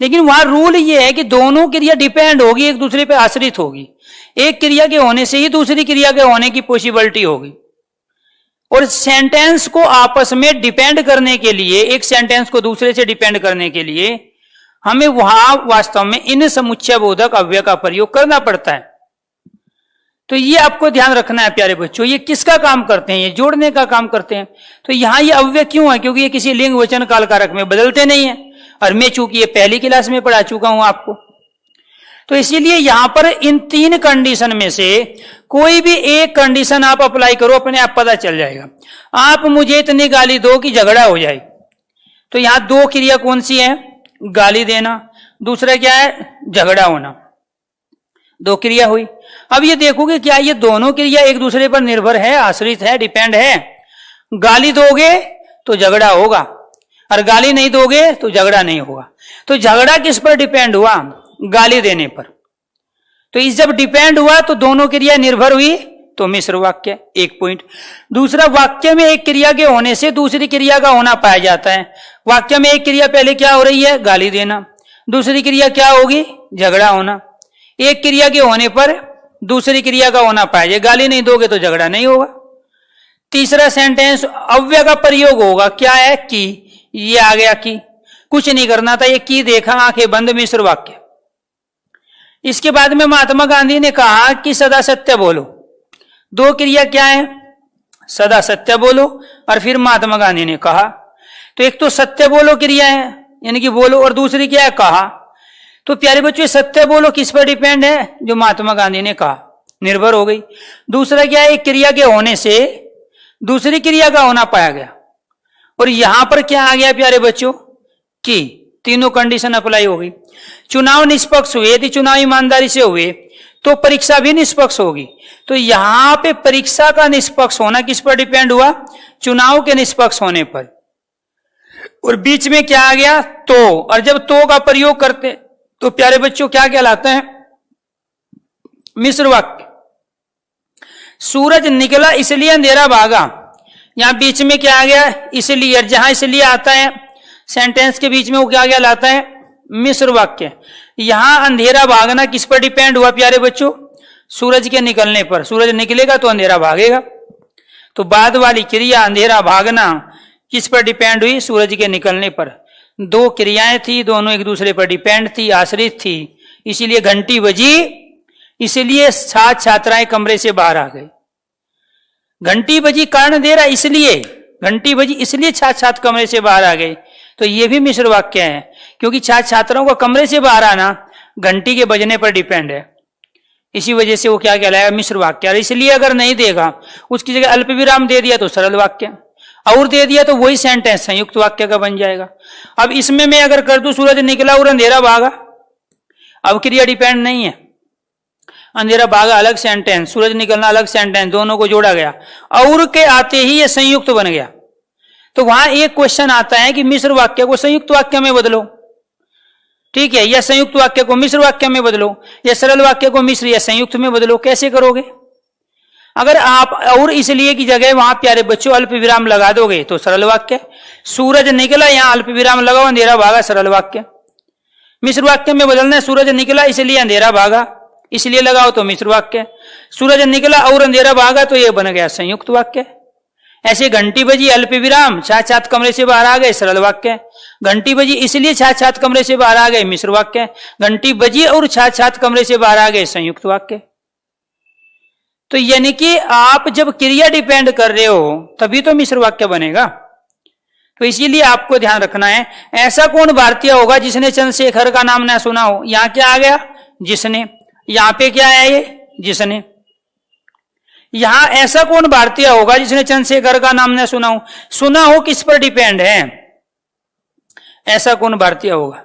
S1: लेकिन वहां रूल ये है कि दोनों क्रिया डिपेंड होगी, एक दूसरे पर आश्रित होगी। एक क्रिया के होने से ही दूसरी क्रिया के होने की पॉसिबिलिटी होगी। और सेंटेंस को आपस में डिपेंड करने के लिए, एक सेंटेंस को दूसरे से डिपेंड करने के लिए हमें वहां वास्तव में इन समुच्चय बोधक अव्यय का प्रयोग करना पड़ता है। तो ये आपको ध्यान रखना है प्यारे बच्चों, ये किसका काम करते हैं? ये जोड़ने का काम करते हैं। तो यहां ये अव्यय क्यों है? क्योंकि ये किसी लिंग वचन काल कारक में बदलते नहीं है, और मैं चूंकि ये पहली क्लास में पढ़ा चुका हूं आपको, तो इसीलिए यहां पर इन तीन कंडीशन में से कोई भी एक कंडीशन आप अप्लाई करो, अपने आप पता चल जाएगा। आप मुझे इतनी गाली दो कि झगड़ा हो जाए, तो यहां दो क्रिया कौन सी है? गाली देना, दूसरा क्या है? झगड़ा होना। दो क्रिया हुई। अब ये देखोगे क्या ये दोनों क्रिया एक दूसरे पर निर्भर है, आश्रित है, डिपेंड है? गाली दोगे तो झगड़ा होगा, और गाली नहीं दोगे तो झगड़ा नहीं होगा। तो झगड़ा किस पर डिपेंड हुआ? गाली देने पर। तो इस जब डिपेंड हुआ तो दोनों क्रिया निर्भर हुई, तो मिश्र वाक्य। एक पॉइंट। दूसरा, वाक्य में एक क्रिया के होने से दूसरी क्रिया का होना पाया जाता है। वाक्य में एक क्रिया पहले क्या हो रही है? गाली देना। दूसरी क्रिया क्या होगी? झगड़ा होना। एक क्रिया के होने पर दूसरी क्रिया का होना पाया जाए, गाली नहीं दोगे तो झगड़ा नहीं होगा। तीसरा सेंटेंस अव्यय का प्रयोग होगा, क्या है? की। ये आ गया की, कुछ नहीं करना था, ये की देखा, आंखें बंद, मिश्र वाक्य। इसके बाद में महात्मा गांधी ने कहा कि सदा सत्य बोलो। दो क्रिया क्या है? सदा सत्य बोलो। और फिर महात्मा गांधी ने कहा, तो एक तो सत्य बोलो क्रिया है, यानी कि बोलो, और दूसरी क्या है? कहा। तो प्यारे बच्चों, सत्य बोलो किस पर डिपेंड है? जो महात्मा गांधी ने कहा, निर्भर हो गई। दूसरा क्या है? एक क्रिया के होने से दूसरी क्रिया का होना पाया गया। और यहां पर क्या आ गया प्यारे बच्चों? कि तीनों कंडीशन अप्लाई हो गई। चुनाव निष्पक्ष हुए, यदि चुनाव ईमानदारी से हुए तो परीक्षा भी निष्पक्ष होगी। तो यहां पे परीक्षा का निष्पक्ष होना किस पर डिपेंड हुआ? चुनाव के निष्पक्ष होने पर। और बीच में क्या आ गया? तो। और जब तो का प्रयोग करते तो प्यारे बच्चों क्या कहलाता है? मिश्र वाक्य। सूरज निकला इसलिए अंधेरा भागा, यहां बीच में क्या आ गया? इसलिए। जहां इसलिए आता है सेंटेंस के बीच में, वो क्या कहलाता है? मिश्र वाक्य। यहां अंधेरा भागना किस पर डिपेंड हुआ प्यारे बच्चों? सूरज के निकलने पर। सूरज निकलेगा तो अंधेरा भागेगा। तो बाद वाली क्रिया अंधेरा भागना किस पर डिपेंड हुई? सूरज के निकलने पर। दो क्रियाएं थी, दोनों एक दूसरे पर डिपेंड थी, आश्रित थी। इसीलिए घंटी बजी, इसलिए छात्राएं कमरे से बाहर आ गए। घंटी बजी कारण दे रहा, इसलिए घंटी बजी, इसलिए छात्र कमरे से बाहर आ गए। तो ये भी मिश्र वाक्य है, क्योंकि छात्रों को कमरे से बाहर आना घंटी के बजने पर डिपेंड है। इसी वजह से वो क्या कहलाएगा? मिश्र वाक्य। और इसलिए अगर नहीं देगा, उसकी जगह अल्प विराम दे दिया तो सरल वाक्य, और दे दिया तो वही सेंटेंस संयुक्त वाक्य का बन जाएगा। अब इसमें मैं अगर कर दूं सूरज निकला और अंधेरा भागा, अब क्रिया डिपेंड नहीं है। अंधेरा भागा अलग सेंटेंस, सूरज निकलना अलग सेंटेंस, दोनों को जोड़ा गया, और के आते ही ये संयुक्त बन गया। तो वहां एक क्वेश्चन आता है कि मिश्र वाक्य को संयुक्त वाक्य में बदलो, ठीक है, या संयुक्त वाक्य को मिश्र वाक्य में बदलो, या सरल वाक्य को मिश्र या संयुक्त में बदलो। कैसे करोगे? अगर आप और इसलिए की जगह वहां प्यारे बच्चों अल्प विराम लगा दोगे तो सरल वाक्य। सूरज निकला, यहां अल्प विराम लगाओ, अंधेरा भागा, सरल वाक्य। मिश्र वाक्य में बदलना है, सूरज निकला इसलिए अंधेरा भागा, इसलिए लगाओ तो मिश्र वाक्य। सूरज निकला और अंधेरा भागा तो यह बन गया संयुक्त वाक्य। ऐसे घंटी बजी अल्प विराम, छात्र कमरे से बाहर आ गए, सरल वाक्य। घंटी बजी इसलिए छात्र कमरे से बाहर आ गए, मिश्र वाक्य। घंटी बजी और छात्र कमरे से बाहर आ गए, संयुक्त वाक्य। तो यानी कि आप जब क्रिया डिपेंड कर रहे हो तभी तो मिश्र वाक्य बनेगा। तो इसीलिए आपको ध्यान रखना है, ऐसा कौन भारतीय होगा जिसने चंद्रशेखर का नाम ना सुना हो? यहां क्या आ गया? जिसने। यहां पे क्या है? ये जिसने। यहां ऐसा कौन भारतीय होगा जिसने चंद्रशेखर का नाम न सुना हो? सुना हो किस पर डिपेंड है? ऐसा कौन भारतीय होगा?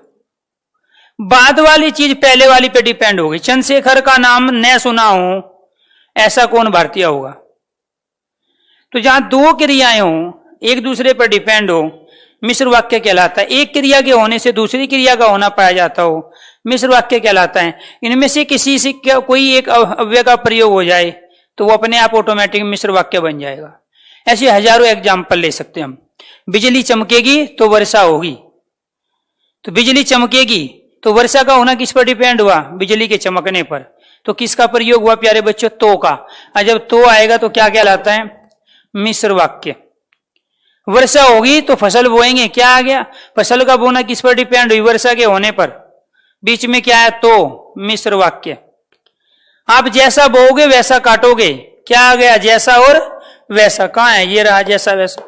S1: बाद वाली चीज पहले वाली पे डिपेंड होगी। चंद्रशेखर का नाम न सुना हो, ऐसा कौन भारतीय होगा? तो जहां दो क्रियाएं हो, एक दूसरे पर डिपेंड हो, मिश्र वाक्य कहलाता है। एक क्रिया के होने से दूसरी क्रिया का होना पाया जाता हो, मिश्र वाक्य कहलाता है। इनमें से किसी से कोई एक अव्यय का प्रयोग हो जाए तो वो अपने आप ऑटोमेटिक मिश्र वाक्य बन जाएगा। ऐसे हजारों एग्जाम्पल ले सकते हैं हम। बिजली चमकेगी तो वर्षा होगी, तो बिजली चमकेगी तो वर्षा का होना किस पर डिपेंड हुआ? बिजली के चमकने पर। तो किसका प्रयोग हुआ प्यारे बच्चों? तो का। और जब तो आएगा तो क्या कहलाता है? मिश्र वाक्य। वर्षा होगी तो फसल बोएंगे, क्या आ गया? फसल का बोना किस पर डिपेंड हुई? वर्षा के होने पर। बीच में क्या है? तो, मिश्र वाक्य। आप जैसा बोओगे वैसा काटोगे, क्या आ गया? जैसा और वैसा। कहां है? ये रहा जैसा वैसा।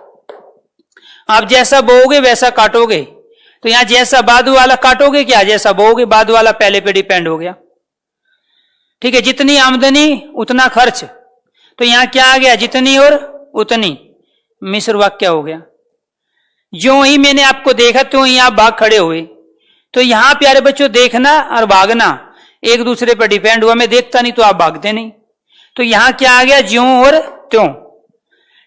S1: आप जैसा बोओगे वैसा काटोगे, तो यहां जैसा बाद वाला काटोगे क्या? जैसा बोओगे, बाद वाला पहले पे डिपेंड हो गया। ठीक है, जितनी आमदनी उतना खर्च, तो यहां क्या आ गया? जितनी और उतनी, मिश्र वाक्य हो गया। जो ही मैंने आपको देखा तो ही आप भाग खड़े हुए। तो यहां प्यारे बच्चों देखना और भागना एक दूसरे पर डिपेंड हुआ। मैं देखता नहीं तो आप भागते नहीं। तो यहां क्या आ गया? ज्यों और त्यों।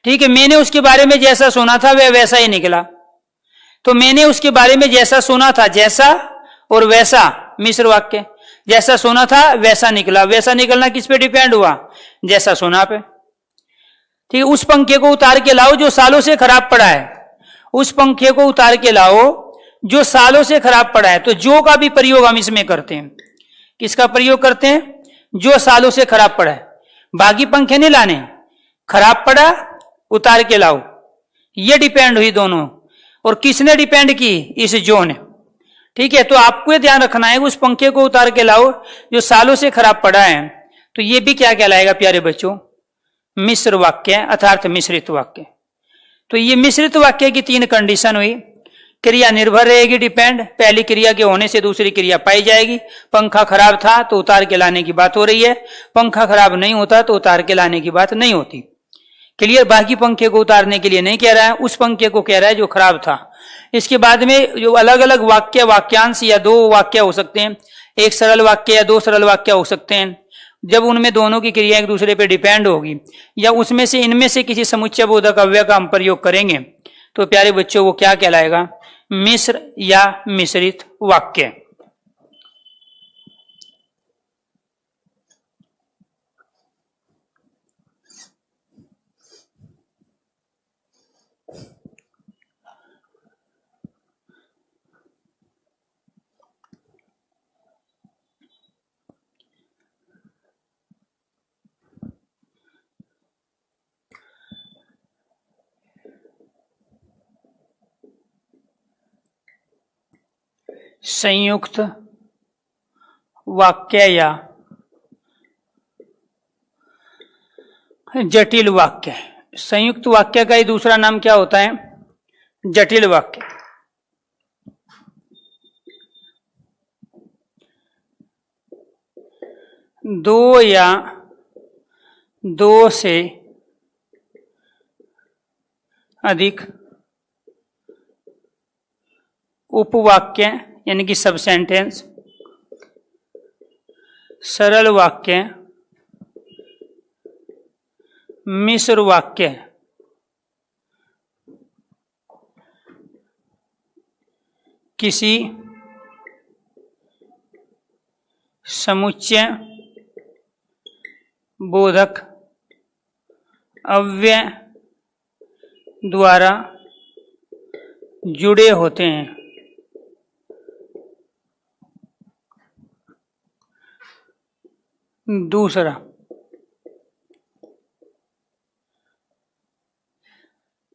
S1: ठीक है, मैंने उसके बारे में जैसा सुना था वह वैसा ही निकला। तो मैंने उसके बारे में जैसा सुना था, जैसा और वैसा, मिश्र वाक्य। जैसा सुना था वैसा निकला। वैसा निकलना किस पे डिपेंड हुआ? जैसा सुना पे। ठीक है, उस पंखे को उतार के लाओ जो सालों से खराब पड़ा है। उस पंखे को उतार के लाओ जो सालों से खराब पड़ा है। तो जो का भी प्रयोग हम इसमें करते हैं। किसका प्रयोग करते हैं? जो सालों से खराब पड़ा है। बाकी पंखे नहीं लाने, खराब पड़ा उतार के लाओ। ये डिपेंड हुई दोनों। और किसने डिपेंड की? इस जो ने। ठीक है, तो आपको ध्यान रखना है उस पंखे को उतार के लाओ जो सालों से खराब पड़ा है। तो ये भी क्या कहलाएगा प्यारे बच्चों? मिश्र वाक्य अर्थात मिश्रित वाक्य। तो ये मिश्रित वाक्य की तीन कंडीशन हुई। क्रिया निर्भर रहेगी, डिपेंड। पहली क्रिया के होने से दूसरी क्रिया पाई जाएगी। पंखा खराब था तो उतार के लाने की बात हो रही है, पंखा खराब नहीं होता तो उतार के लाने की बात नहीं होती। क्लियर? बाकी पंखे को उतारने के लिए नहीं कह रहा है, उस पंखे को कह रहा है जो खराब था। इसके बाद में जो अलग अलग वाक्य, वाक्यांश या दो वाक्य हो सकते हैं, एक सरल वाक्य या दो सरल वाक्य हो सकते हैं। जब उनमें दोनों की क्रिया एक दूसरे पर डिपेंड होगी या उसमें से इनमें से किसी समुच्चय बोधक अव्यय का हम प्रयोग करेंगे तो प्यारे बच्चों वो क्या कहलाएगा? मिश्र या मिश्रित वाक्य। संयुक्त वाक्य या जटिल वाक्य। संयुक्त वाक्य का ही दूसरा नाम क्या होता है? जटिल वाक्य। दो या दो से अधिक उपवाक्य यानी कि सब सेंटेंस, सरल वाक्य, मिश्र वाक्य, किसी समुच्चय बोधक अव्यय द्वारा जुड़े होते हैं। दूसरा,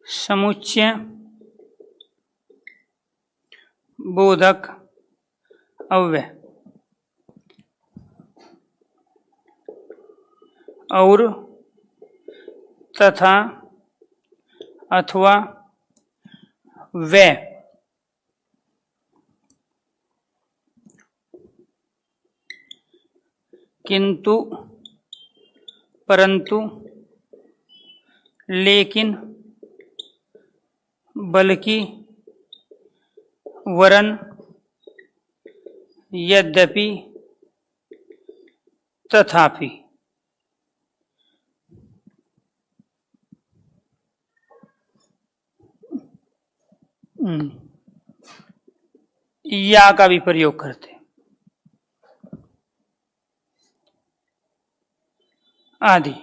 S1: समुच्चय बोधक अव्यय और तथा अथवा वे किंतु परंतु लेकिन बल्कि वरन यद्यपि तथापि। या का भी प्रयोग करते हैं। आदि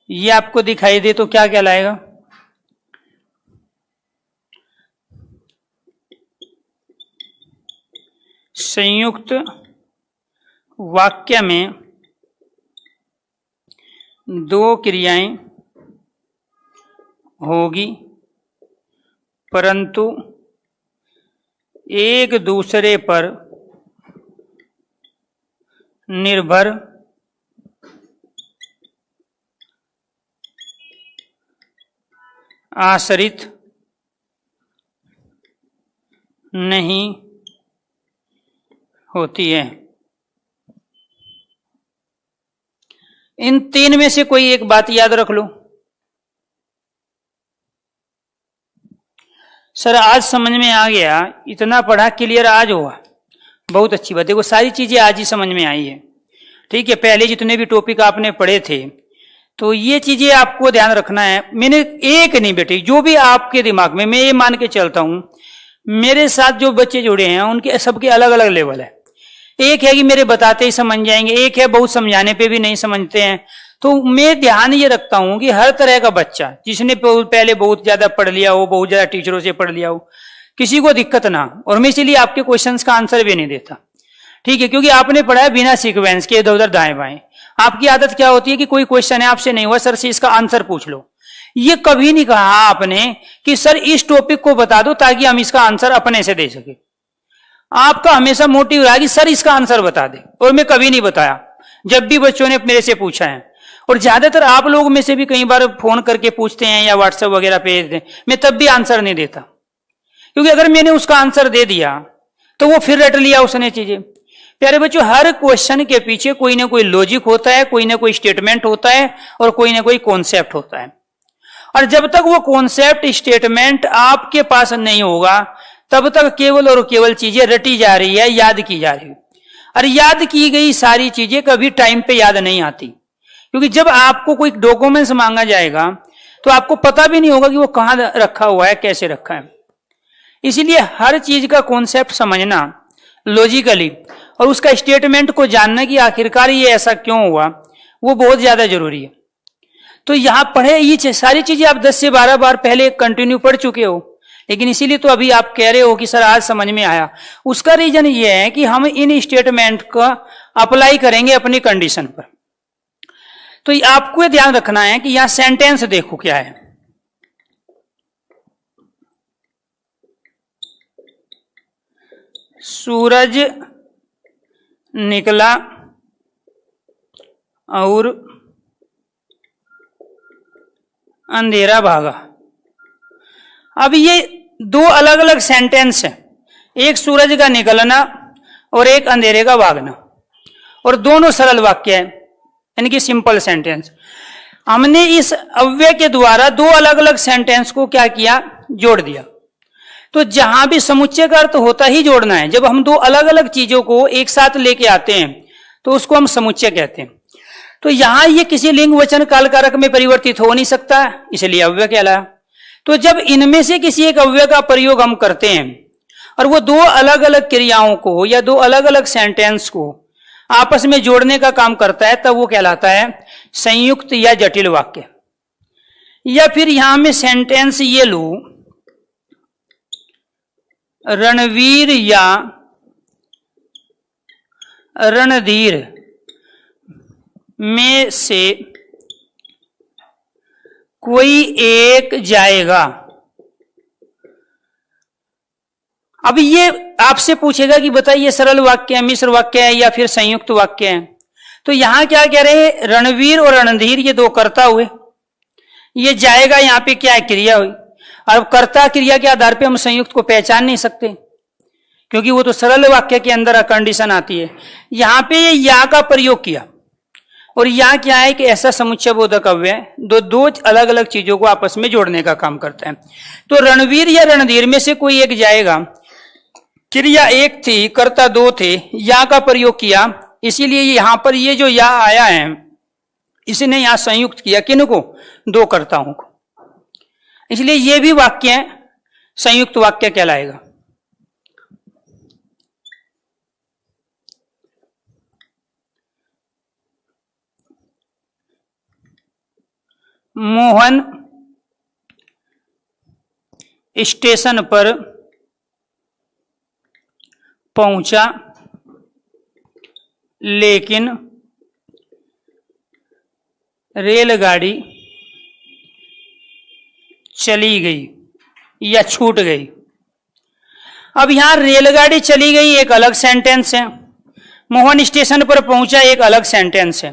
S1: ये आपको दिखाई दे तो क्या कहलाएगा? संयुक्त वाक्य में दो क्रियाएं होगी परंतु एक दूसरे पर निर्भर आश्रित नहीं होती है। इन तीन में से कोई एक बात याद रख लो। सर आज समझ में आ गया, इतना पढ़ा क्लियर आज हुआ, बहुत अच्छी बात। देखो सारी चीजें आज ही समझ में आई है, ठीक है। पहले जितने भी टॉपिक आपने पढ़े थे तो ये चीजें आपको ध्यान रखना है। मैंने एक नहीं बेटे, जो भी आपके दिमाग में, मैं ये मान के चलता हूं मेरे साथ जो बच्चे जुड़े हैं उनके सबके अलग अलग लेवल है। एक है कि मेरे बताते ही समझ जाएंगे, एक है बहुत समझाने पे भी नहीं समझते हैं। तो मैं ध्यान ये रखता हूं कि हर तरह का बच्चा, जिसने पहले बहुत ज्यादा पढ़ लिया हो, बहुत ज्यादा टीचरों से पढ़ लिया हो, किसी को दिक्कत ना। और मैं इसलिए आपके क्वेश्चंस का आंसर भी नहीं देता, ठीक है, क्योंकि आपने पढ़ा है बिना सीक्वेंस के, इधर उधर दाएं बाएं। आपकी आदत क्या होती है कि कोई क्वेश्चन है आपसे नहीं हुआ, सर से इसका आंसर पूछ लो। ये कभी नहीं कहा आपने कि सर इस टॉपिक को बता दो ताकि हम इसका आंसर अपने से दे सके। आपका हमेशा मोटिव रहा कि सर इसका आंसर बता दे, और मैं कभी नहीं बताया जब भी बच्चों ने मेरे से पूछा है। और ज्यादातर आप लोग में से भी कई बार फोन करके पूछते हैं या व्हाट्सएप वगैरह पे भेजते हैं, मैं तब भी आंसर नहीं देता, क्योंकि अगर मैंने उसका आंसर दे दिया तो वो फिर रट लिया उसने चीजें। प्यारे बच्चों, हर क्वेश्चन के पीछे कोई ना कोई लॉजिक होता है, कोई ना कोई स्टेटमेंट होता है और कोई ना कोई कॉन्सेप्ट होता है। और जब तक वो कॉन्सेप्ट स्टेटमेंट आपके पास नहीं होगा तब तक केवल और केवल चीजें रटी जा रही है, याद की जा रही है। और याद की गई सारी चीजें कभी टाइम पे याद नहीं आती, क्योंकि जब आपको कोई डॉक्यूमेंट्स मांगा जाएगा तो आपको पता भी नहीं होगा कि वो कहां रखा हुआ है, कैसे रखा है। इसीलिए हर चीज का कॉन्सेप्ट समझना लॉजिकली और उसका स्टेटमेंट को जानना कि आखिरकार ये ऐसा क्यों हुआ, वो बहुत ज्यादा जरूरी है। तो यहां पढ़े ये सारी चीजें आप 10 से 12 बार पहले कंटिन्यू पढ़ चुके हो, लेकिन इसीलिए तो अभी आप कह रहे हो कि सर आज समझ में आया। उसका रीजन ये है कि हम इन स्टेटमेंट का अप्लाई करेंगे अपनी कंडीशन पर। तो आपको ध्यान रखना है कि यहां सेंटेंस देखो क्या है। सूरज निकला और अंधेरा भागा। अब ये दो अलग अलग सेंटेंस है, एक सूरज का निकलना और एक अंधेरे का भागना, और दोनों सरल वाक्य है, यानी कि सिंपल सेंटेंस। हमने इस अव्यय के द्वारा दो अलग अलग सेंटेंस को क्या किया, जोड़ दिया। तो जहां भी समुच्चय का अर्थ होता ही जोड़ना है। जब हम दो अलग अलग चीजों को एक साथ लेके आते हैं तो उसको हम समुच्चय कहते हैं। तो यहां ये किसी लिंग वचन काल कारक में परिवर्तित हो नहीं सकता, इसलिए अव्यय कहलाया। तो जब इनमें से किसी एक अव्यय का प्रयोग हम करते हैं और वो दो अलग अलग क्रियाओं को या दो अलग अलग सेंटेंस को आपस में जोड़ने का काम करता है, तब वो कहलाता है संयुक्त या जटिल वाक्य। या फिर यहां में सेंटेंस ये लू, रणवीर या रणधीर में से कोई एक जाएगा। अब ये आपसे पूछेगा कि बताइए सरल वाक्य है, मिश्र वाक्य है या फिर संयुक्त वाक्य है। तो यहां क्या कह रहे हैं, रणवीर और रणधीर ये दो कर्ता हुए, ये जाएगा यहां पे क्या है, क्रिया हुई। और कर्ता क्रिया के आधार पे हम संयुक्त को पहचान नहीं सकते, क्योंकि वो तो सरल वाक्य के अंदर कंडीशन आती है। यहां पे ये या का प्रयोग किया, और यहां क्या है कि ऐसा समुच्चय बोधक अव्यय दो अलग अलग चीजों को आपस में जोड़ने का काम करता है। तो रणवीर या रणधीर में से कोई एक जाएगा, क्रिया एक थी, कर्ता दो थे, या का प्रयोग किया, इसीलिए यहां पर ये जो या आया है इसने यहां संयुक्त किया, किनको, दो कर्ताओं को। इसलिए ये भी वाक्य संयुक्त वाक्य कहलाएगा। मोहन स्टेशन पर पहुंचा लेकिन रेलगाड़ी चली गई या छूट गई। अब यहां रेलगाड़ी चली गई एक अलग सेंटेंस है, मोहन स्टेशन पर पहुंचा एक अलग सेंटेंस है,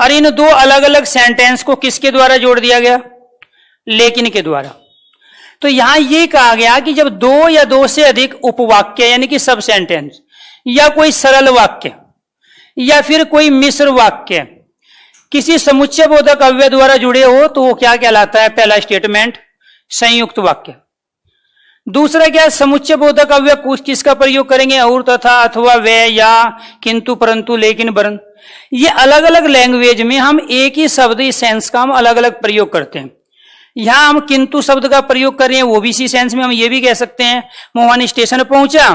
S1: और इन दो अलग अलग सेंटेंस को किसके द्वारा जोड़ दिया गया? लेकिन के द्वारा। तो यहां यह कहा गया कि जब दो या दो से अधिक उपवाक्य यानी कि सब सेंटेंस या कोई सरल वाक्य या फिर कोई मिश्र वाक्य किसी समुच्चय बोधक अव्यय द्वारा जुड़े हो तो वो क्या कहलाता है? पहला स्टेटमेंट संयुक्त वाक्य। दूसरा क्या? समुच्चय बोधक अव्यय किसका प्रयोग करेंगे? और, तथा, अथवा, वे, या, किंतु, परंतु, लेकिन, वरन। ये अलग अलग लैंग्वेज में हम एक ही शब्द इस सेंस का हम अलग अलग प्रयोग करते हैं। यहां हम किंतु शब्द का प्रयोग कर रहे हैं, वो भी इसी सेंस में हम ये भी कह सकते हैं मोहन स्टेशन पहुंचा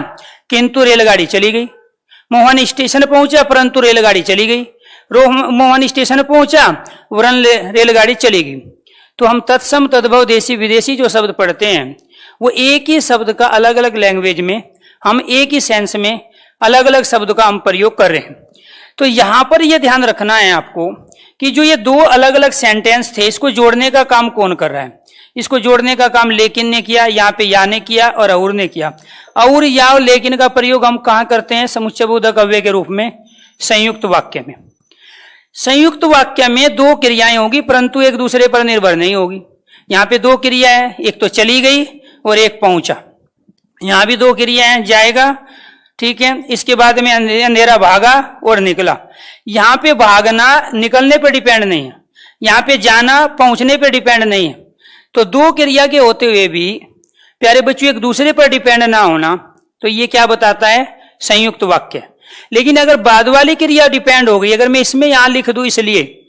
S1: किंतु रेलगाड़ी चली गई, मोहन स्टेशन पहुंचा परंतु रेलगाड़ी चली गई, मोहन स्टेशन पहुंचा वरन रेलगाड़ी चली गई। तो हम तत्सम, तद्भव, देशी, विदेशी जो शब्द पढ़ते हैं वो एक ही शब्द का अलग अलग लैंग्वेज में हम एक ही सेंस में अलग अलग शब्द का हम प्रयोग कर रहे हैं। तो यहां पर यह ध्यान रखना है आपको कि जो ये दो अलग अलग सेंटेंस थे इसको जोड़ने का काम कौन कर रहा है? इसको जोड़ने का काम लेकिन ने किया, यहाँ पे या ने किया और और ने किया। और या और लेकिन का प्रयोग हम कहां करते हैं? समुच्चय बोधक अव्यय के रूप में संयुक्त वाक्य में। संयुक्त वाक्य में दो क्रियाएं होगी परंतु एक दूसरे पर निर्भर नहीं होगी। यहां पे दो क्रिया है, एक तो चली गई और एक पहुंचा। यहां भी दो क्रिया है, जाएगा, ठीक है, इसके बाद में अंधेरा भागा और निकला। यहां पे भागना निकलने पर डिपेंड नहीं है, यहां पे जाना पहुंचने पर डिपेंड नहीं है। तो दो क्रिया के होते हुए भी प्यारे बच्चों एक दूसरे पर डिपेंड ना होना, तो ये क्या बताता है? संयुक्त वाक्य। लेकिन अगर बाद वाली क्रिया डिपेंड हो गई, अगर मैं इसमें यहां लिख दूं इसलिए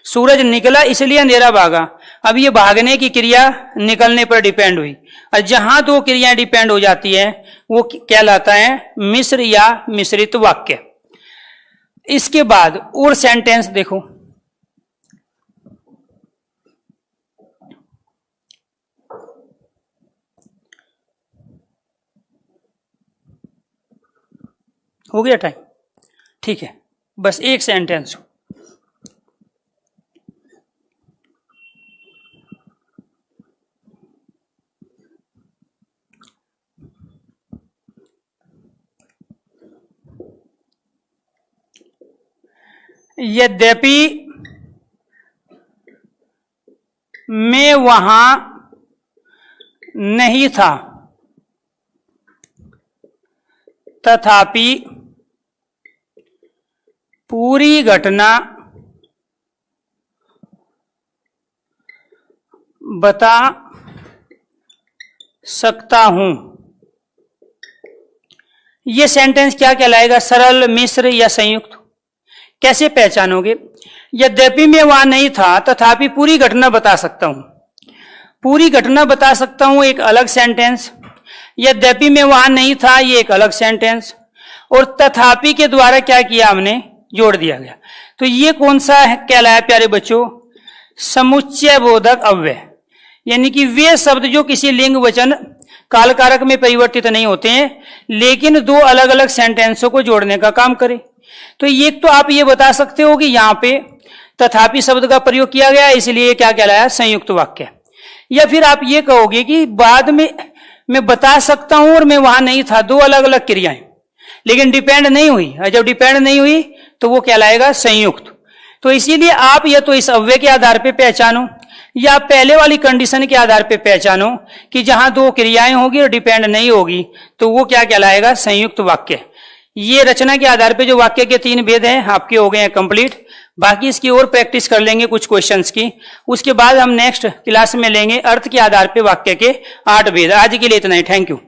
S1: सूरज निकला इसलिए अंधेरा भागा, अब ये भागने की क्रिया निकलने पर डिपेंड हुई। और जहां दो क्रियाएं डिपेंड हो जाती है वो कहलाता है मिश्र या मिश्रित वाक्य। इसके बाद और सेंटेंस देखो, हो गया टाइम? ठीक है, बस एक सेंटेंस। यद्यपि मैं वहां नहीं था तथापि पूरी घटना बता सकता हूं। यह सेंटेंस क्या कहलाएगा? सरल, मिश्र या संयुक्त? कैसे पहचानोगे? यद्यपि मैं वहां नहीं था तथापि पूरी घटना बता सकता हूं। पूरी घटना बता सकता हूं एक अलग सेंटेंस, यद्यपि मैं वहां नहीं था ये एक अलग सेंटेंस, और तथापि के द्वारा क्या किया? हमने जोड़ दिया गया। तो ये कौन सा कहलाया प्यारे बच्चों? समुच्चय बोधक अव्यय। यानी कि वे शब्द जो किसी लिंग वचन काल कारक में परिवर्तित नहीं होते हैं लेकिन दो अलग अलग सेंटेंसों को जोड़ने का काम करें। तो ये तो आप ये बता सकते हो कि यहां पे तथापि शब्द का प्रयोग किया गया इसलिए क्या कहलाया? संयुक्त वाक्य। या फिर आप ये कहोगे कि बाद में मैं बता सकता हूं और मैं वहां नहीं था, दो अलग अलग क्रियाएं लेकिन डिपेंड नहीं हुई, और जब डिपेंड नहीं हुई तो वो कहलाएगा संयुक्त। तो इसीलिए आप या तो इस अव्यय के आधार पर पहचानो या पहले वाली कंडीशन के आधार पर पहचानो कि जहां दो क्रियाएं होगी और डिपेंड नहीं होगी तो वो क्या कहलाएगा? संयुक्त वाक्य। ये रचना के आधार पे जो वाक्य के 3 भेद हैं आपके हो गए हैं कंप्लीट। बाकी इसकी और प्रैक्टिस कर लेंगे कुछ क्वेश्चंस की, उसके बाद हम नेक्स्ट क्लास में लेंगे अर्थ के आधार पे वाक्य के 8 भेद। आज के लिए इतना ही, थैंक यू।